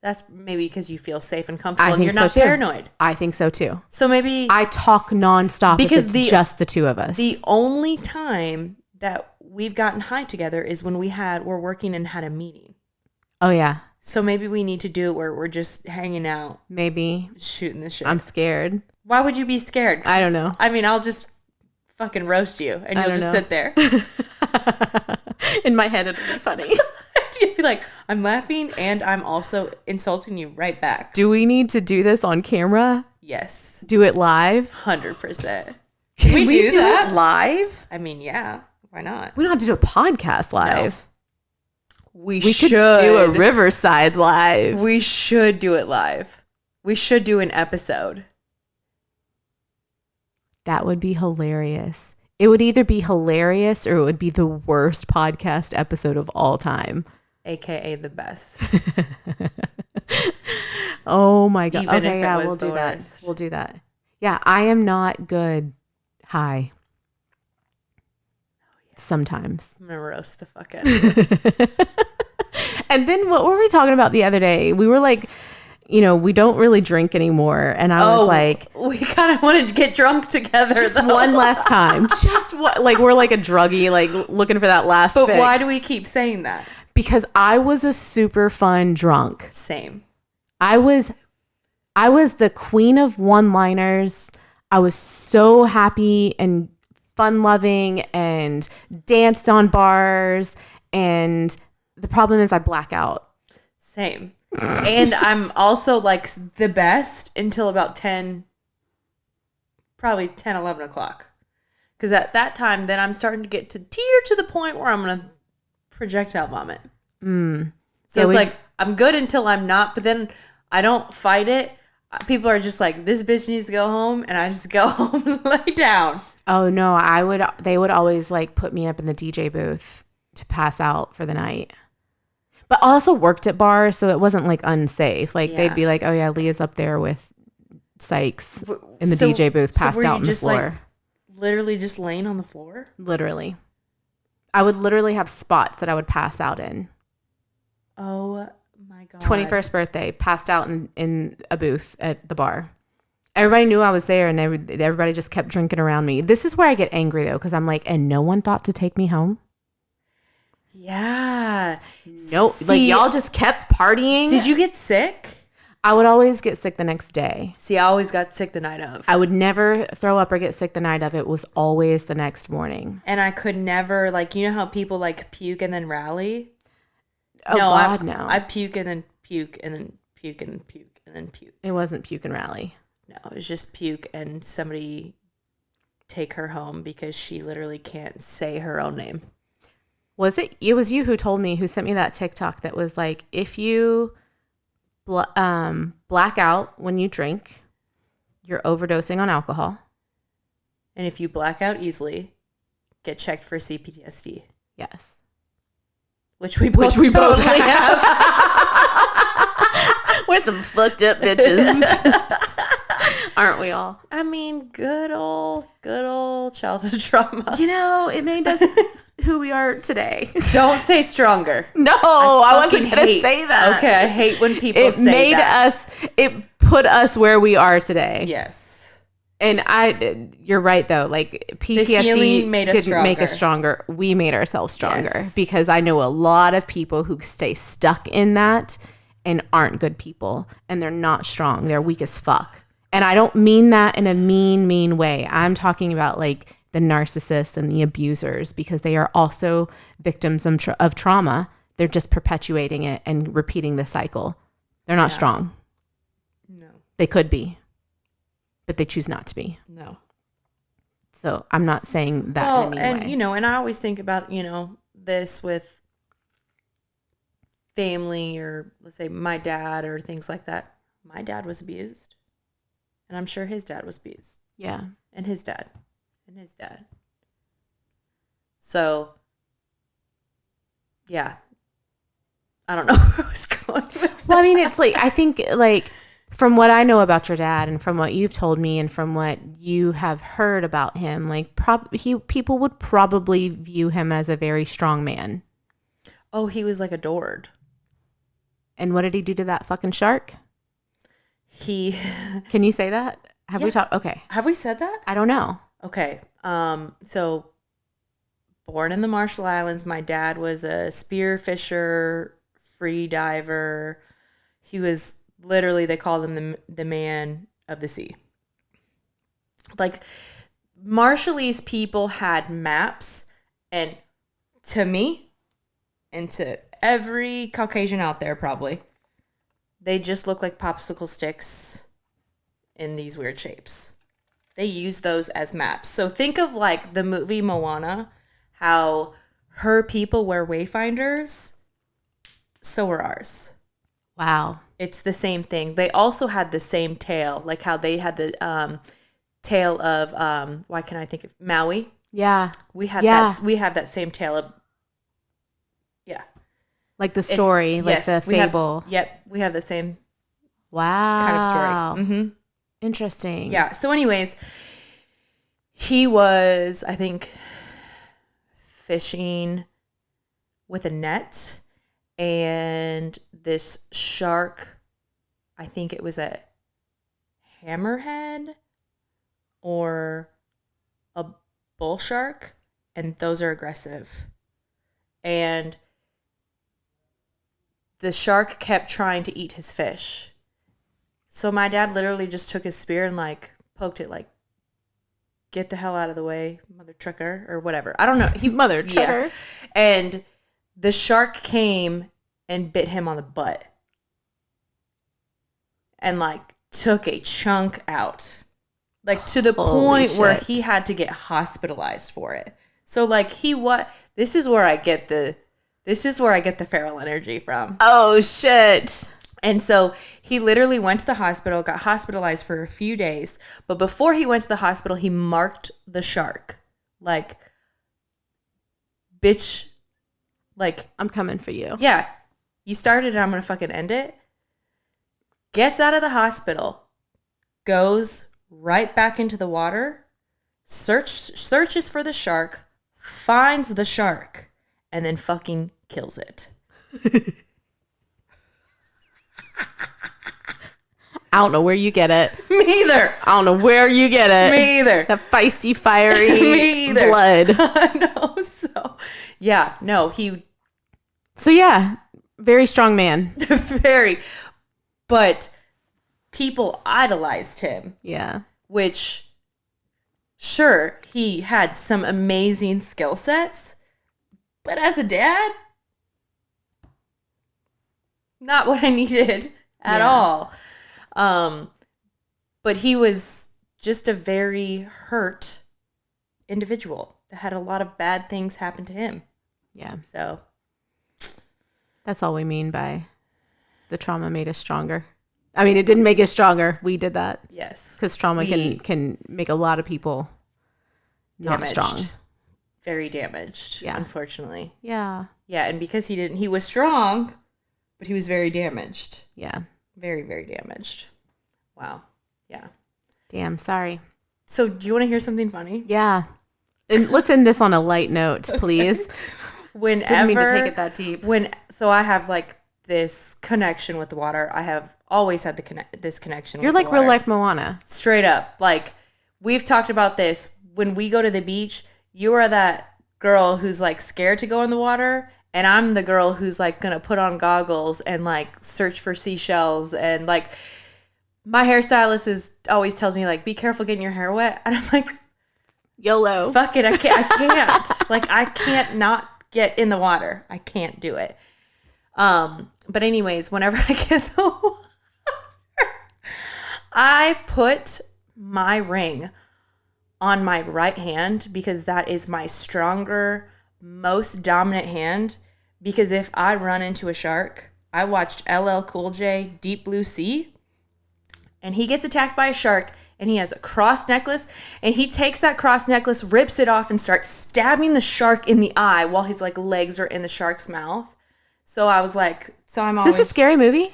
That's maybe because you feel safe and comfortable and you're not paranoid. I think so too. So maybe I talk nonstop because it's just the two of us. The only time that we've gotten high together is when we're working and had a meeting. Oh yeah. So maybe we need to do it where we're just hanging out. Maybe. Shooting the shit. I'm scared. Why would you be scared? I don't know. I mean, I'll just fucking roast you and you'll just sit there. In my head, it'll be funny. You'd be like, I'm laughing and I'm also insulting you right back. Do we need to do this on camera? Yes. Do it live? 100%. Can we do that? It live? I mean, yeah. Why not? We don't have to do a podcast live. No. We should do a Riverside live. We should do it live. We should do an episode. That would be hilarious. It would either be hilarious or it would be the worst podcast episode of all time. AKA the best. Oh my God. Even okay, if yeah, it was we'll the do worst. that. We'll do that. Yeah, I am not good high. Sometimes. I'm going to roast the fuck out of you. And then what were we talking about the other day? We were like, we don't really drink anymore. And I was like, we kind of wanted to get drunk together. Just one last time. Just what? Like we're like a druggie, like looking for that last fix. But why do we keep saying that? Because I was a super fun drunk. Same. I was the queen of one-liners. I was so happy and fun-loving and danced on bars. And the problem is I black out. Same. And I'm also like the best until about 10, probably 10, 11 o'clock. Because at that time, then I'm starting to get to teeter to the point where I'm going to projectile vomit. So it's like, I'm good until I'm not, but then I don't fight it. People are just like, this bitch needs to go home. And I just go home and lay down. Oh no, they would always like put me up in the DJ booth to pass out for the night. But I also worked at bars, so it wasn't like unsafe. Like they'd be like, "Oh yeah, Leah's up there with Sykes in the DJ booth, passed out on the floor." Like, literally just laying on the floor? Literally. I would literally have spots that I would pass out in. Oh my God. 21st birthday, passed out in a booth at the bar. Everybody knew I was there and everybody just kept drinking around me. This is where I get angry though, because I'm like, and no one thought to take me home? Yeah. Nope. Like y'all just kept partying. Did you get sick? I would always get sick the next day. See, I always got sick the night of. I would never throw up or get sick the night of. It was always the next morning. And I could never, like, you know how people like puke and then rally? Oh, no, God, no. I puke and then puke and then puke and then puke and then puke. It wasn't puke and rally. No, it was just puke and somebody take her home because she literally can't say her own name. Was it? It was you who told me, who sent me that TikTok that was like, if you black out when you drink, you're overdosing on alcohol. And if you black out easily, get checked for CPTSD. Yes. Which we both totally have. We're some fucked up bitches. Aren't we all? I mean, good old childhood trauma. You know, it made us who we are today. Don't say stronger. No, I wasn't going to hate. say that. Okay, I hate when people say that. It put us where we are today. Yes. And you're right though. Like PTSD didn't make us stronger. We made ourselves stronger because I know a lot of people who stay stuck in that and aren't good people and they're not strong. They're weak as fuck. And I don't mean that in a mean way. I'm talking about like the narcissists and the abusers because they are also victims of trauma. They're just perpetuating it and repeating the cycle. They're not strong. No. They could be, but they choose not to be. No. So I'm not saying that in a mean way. You know, and I always think about, you know, this with family or let's say my dad or things like that. My dad was abused. And I'm sure his dad was abused. Yeah. And his dad. And his dad. So, yeah. I don't know where I was going with that. Well, I mean, it's like, I think like from what I know about your dad and from what you've told me and from what you have heard about him, like people would probably view him as a very strong man. Oh, he was like adored. And what did he do to that fucking shark? Can you say that? Have we talked? Okay. Have we said that? I don't know. Okay. So born in the Marshall Islands, my dad was a spearfisher, free diver. He was literally, they called him the man of the sea. Like Marshallese people had maps, and to me and to every Caucasian out there probably, they just look like popsicle sticks in these weird shapes. They use those as maps. So think of like the movie Moana, how her people were wayfinders. So were ours. Wow. It's the same thing. They also had the same tail, like how they had the tail of, why can't I think of Maui? Yeah. We had that. We have that same tail of, like the story, like the fable. We have the same kind of story. Mm-hmm. Interesting. Yeah. So anyways, he was, I think, fishing with a net, and this shark, I think it was a hammerhead or a bull shark, and those are aggressive. And the shark kept trying to eat his fish. So my dad literally just took his spear and like poked it, like, get the hell out of the way, mother trucker, or whatever. I don't know. Mother trucker. Yeah. And the shark came and bit him on the butt and like took a chunk out, like to the point where he had to get hospitalized for it. So like this is where I get the feral energy from. Oh shit. And so he literally went to the hospital, got hospitalized for a few days. But before he went to the hospital, he marked the shark. Like, bitch, like, I'm coming for you. Yeah. You started it, I'm going to fucking end it. Gets out of the hospital, goes right back into the water, searches for the shark, finds the shark, and then fucking kills it. I don't know where you get it. Me either. I don't know where you get it. Me either. That feisty, fiery Me either. blood. I know. So, yeah. No, So, yeah. Very strong man. Very. But people idolized him. Yeah. Which, sure, he had some amazing skill sets. But as a dad, not what I needed at all. But he was just a very hurt individual that had a lot of bad things happen to him. Yeah. So that's all we mean by the trauma made us stronger. I mean, it didn't make us stronger. We did that. Yes. Because trauma can make a lot of people not strong. Very damaged, Yeah. unfortunately. Yeah. Yeah, and because he was strong, but he was very damaged. Yeah. Very, very damaged. Wow. Yeah. Damn, sorry. So do you want to hear something funny? Yeah. And let's end this on a light note, please. Didn't mean to take it that deep. So I have like this connection with the water. I have always had this connection You're with like the water. real life Moana. Straight up. Like, we've talked about this. When we go to the beach, you are that girl who's like scared to go in the water, and I'm the girl who's like gonna put on goggles and like search for seashells. And like, my hairstylist always tells me like, be careful getting your hair wet, and I'm like, YOLO. fuck it, I can't. Like, I can't not get in the water. I can't do it. But anyways, whenever I get in the water, I put my ring on my right hand because that is my stronger, most dominant hand. Because if I run into a shark, I watched LL Cool J Deep Blue Sea, and he gets attacked by a shark, and he has a cross necklace, and he takes that cross necklace, rips it off, and starts stabbing the shark in the eye while his like legs are in the shark's mouth. So I was like, I'm always... Is this a scary movie?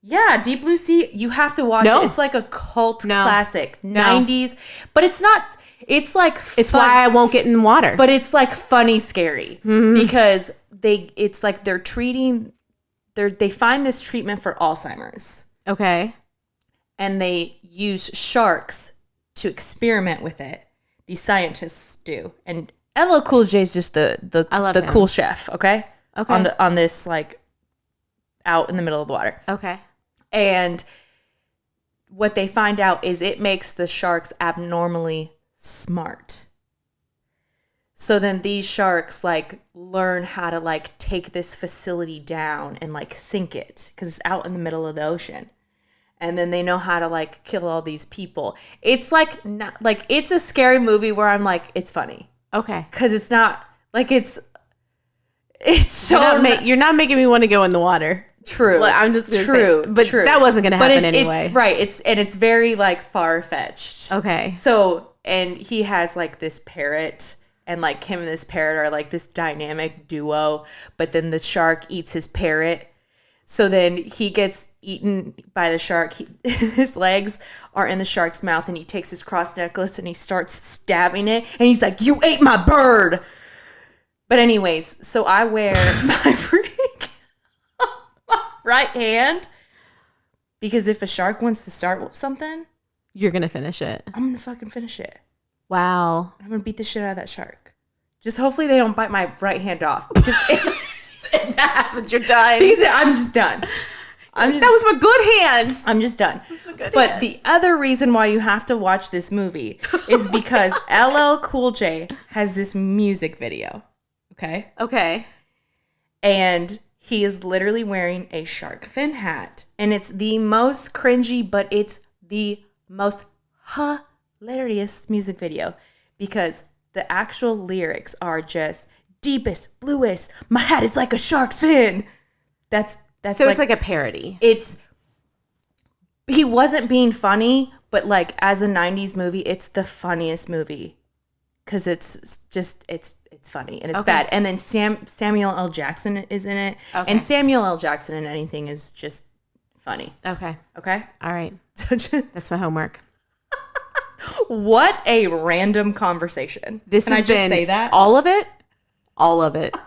Yeah, Deep Blue Sea. You have to watch it. It's like a cult classic. 90s. But it's not... It's like... It's why I won't get in water. But it's like funny scary. Mm-hmm. Because it's like they're treating... They find this treatment for Alzheimer's. Okay. And they use sharks to experiment with it. These scientists do. And LL Cool J is just the cool chef, okay? Okay. On this, like, out in the middle of the water. Okay. And what they find out is it makes the sharks abnormally smart. So then these sharks, like, learn how to, like, take this facility down and, like, sink it. Because it's out in the middle of the ocean. And then they know how to, like, kill all these people. It's, like, not, like, it's a scary movie where I'm, like, it's funny. Okay. Because it's not, like, it's so... You're not making me want to go in the water. True. Well, I'm just gonna say, but that wasn't gonna happen anyway. It's very like far-fetched. Okay. So, and he has like this parrot, and like him and this parrot are like this dynamic duo, but then the shark eats his parrot. So then he gets eaten by the shark. His legs are in the shark's mouth, and he takes his cross necklace and he starts stabbing it, and he's like, "You ate my bird." But anyways, so I wear my ring right hand, because if a shark wants to start something, you're gonna finish it. I'm gonna fucking finish it. Wow. I'm gonna beat the shit out of that shark. Just hopefully they don't bite my right hand off, because if that happens, you're done. Because I'm just done. That was my good hand. I'm just done. But the other reason why you have to watch this movie is because LL Cool J has this music video. Okay. And he is literally wearing a shark fin hat. And it's the most cringy, but it's the most hilarious music video. Because the actual lyrics are just, deepest, bluest, my hat is like a shark's fin. That's so it's like a parody. He wasn't being funny, but like as a 90s movie, it's the funniest movie. Because it's funny and it's bad. And then Samuel L. Jackson is in it. Okay. And Samuel L. Jackson in anything is just funny. Okay. All right. That's my homework. What a random conversation. Can I just say that? All of it? All of it.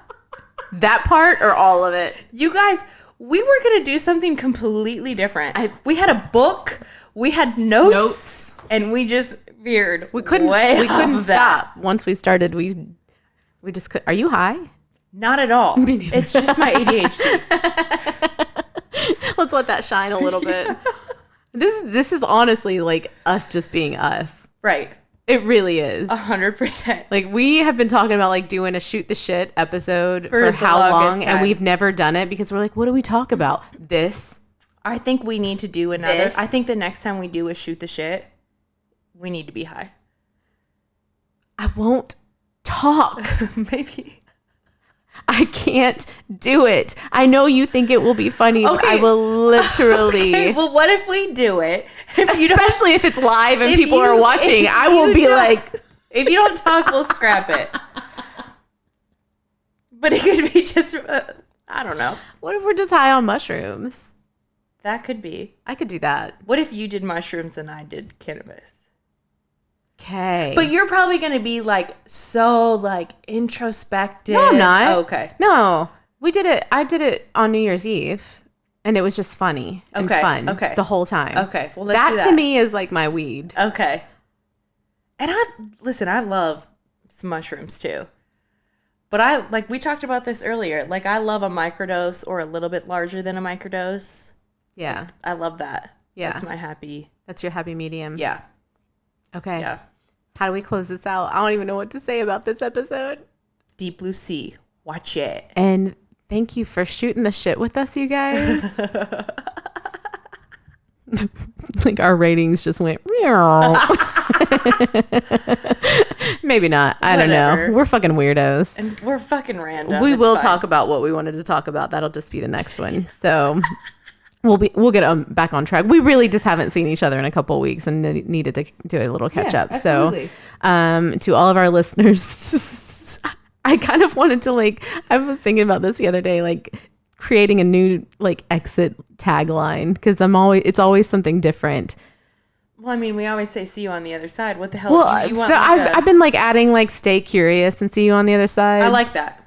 That part or all of it? You guys, we were going to do something completely different. We had a book. We had notes. And we just veered. We couldn't stop. Once we started, we just could. Are you high? Not at all. It's just my ADHD. Let's let that shine a little bit. This is honestly like us just being us. Right. It really is. 100%. Like, we have been talking about like doing a shoot the shit episode for how long, and we've never done it because we're like, what do we talk about? This. I think we need to do another. I think the next time we do a shoot the shit, we need to be high. I won't talk. Maybe. I can't do it. I know you think it will be funny, but I will literally. Okay, well, what if we do it? Especially if it's live and people are watching. I will be like. If you don't talk, we'll scrap it. But it could be just, I don't know. What if we're just high on mushrooms? That could be. I could do that. What if you did mushrooms and I did cannabis? Okay. But you're probably going to be like so like introspective. No, I'm not. Oh, okay. No, we did it. I did it on New Year's Eve, and it was just funny and fun the whole time. Okay. Well, let's do that to me is like my weed. Okay. And I love some mushrooms too. But like we talked about this earlier, like I love a microdose or a little bit larger than a microdose. Yeah. I love that. Yeah. That's my happy. That's your happy medium. Yeah. Okay. Yeah. How do we close this out? I don't even know what to say about this episode. Deep Blue Sea. Watch it. And thank you for shooting the shit with us, you guys. Like our ratings just went maybe not. I don't know. We're fucking weirdos. And we're fucking random. We will talk about what we wanted to talk about. That'll just be the next one. So we'll get back on track. We really just haven't seen each other in a couple of weeks and needed to do a little catch up. Absolutely. So to all of our listeners, I kind of wanted to I was thinking about this the other day, creating a new exit tagline, because it's always something different. Well, I mean, we always say "see you on the other side." What the hell? Well, so I've been adding "stay curious" and "see you on the other side." I like that,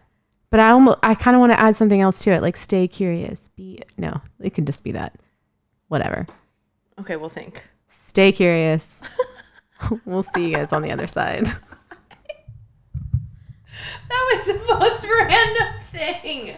but I kind of want to add something else to it, like "stay curious." No, it can just be that. Whatever. Okay, we'll think. Stay curious. We'll see you guys on the other side. That was the most random thing.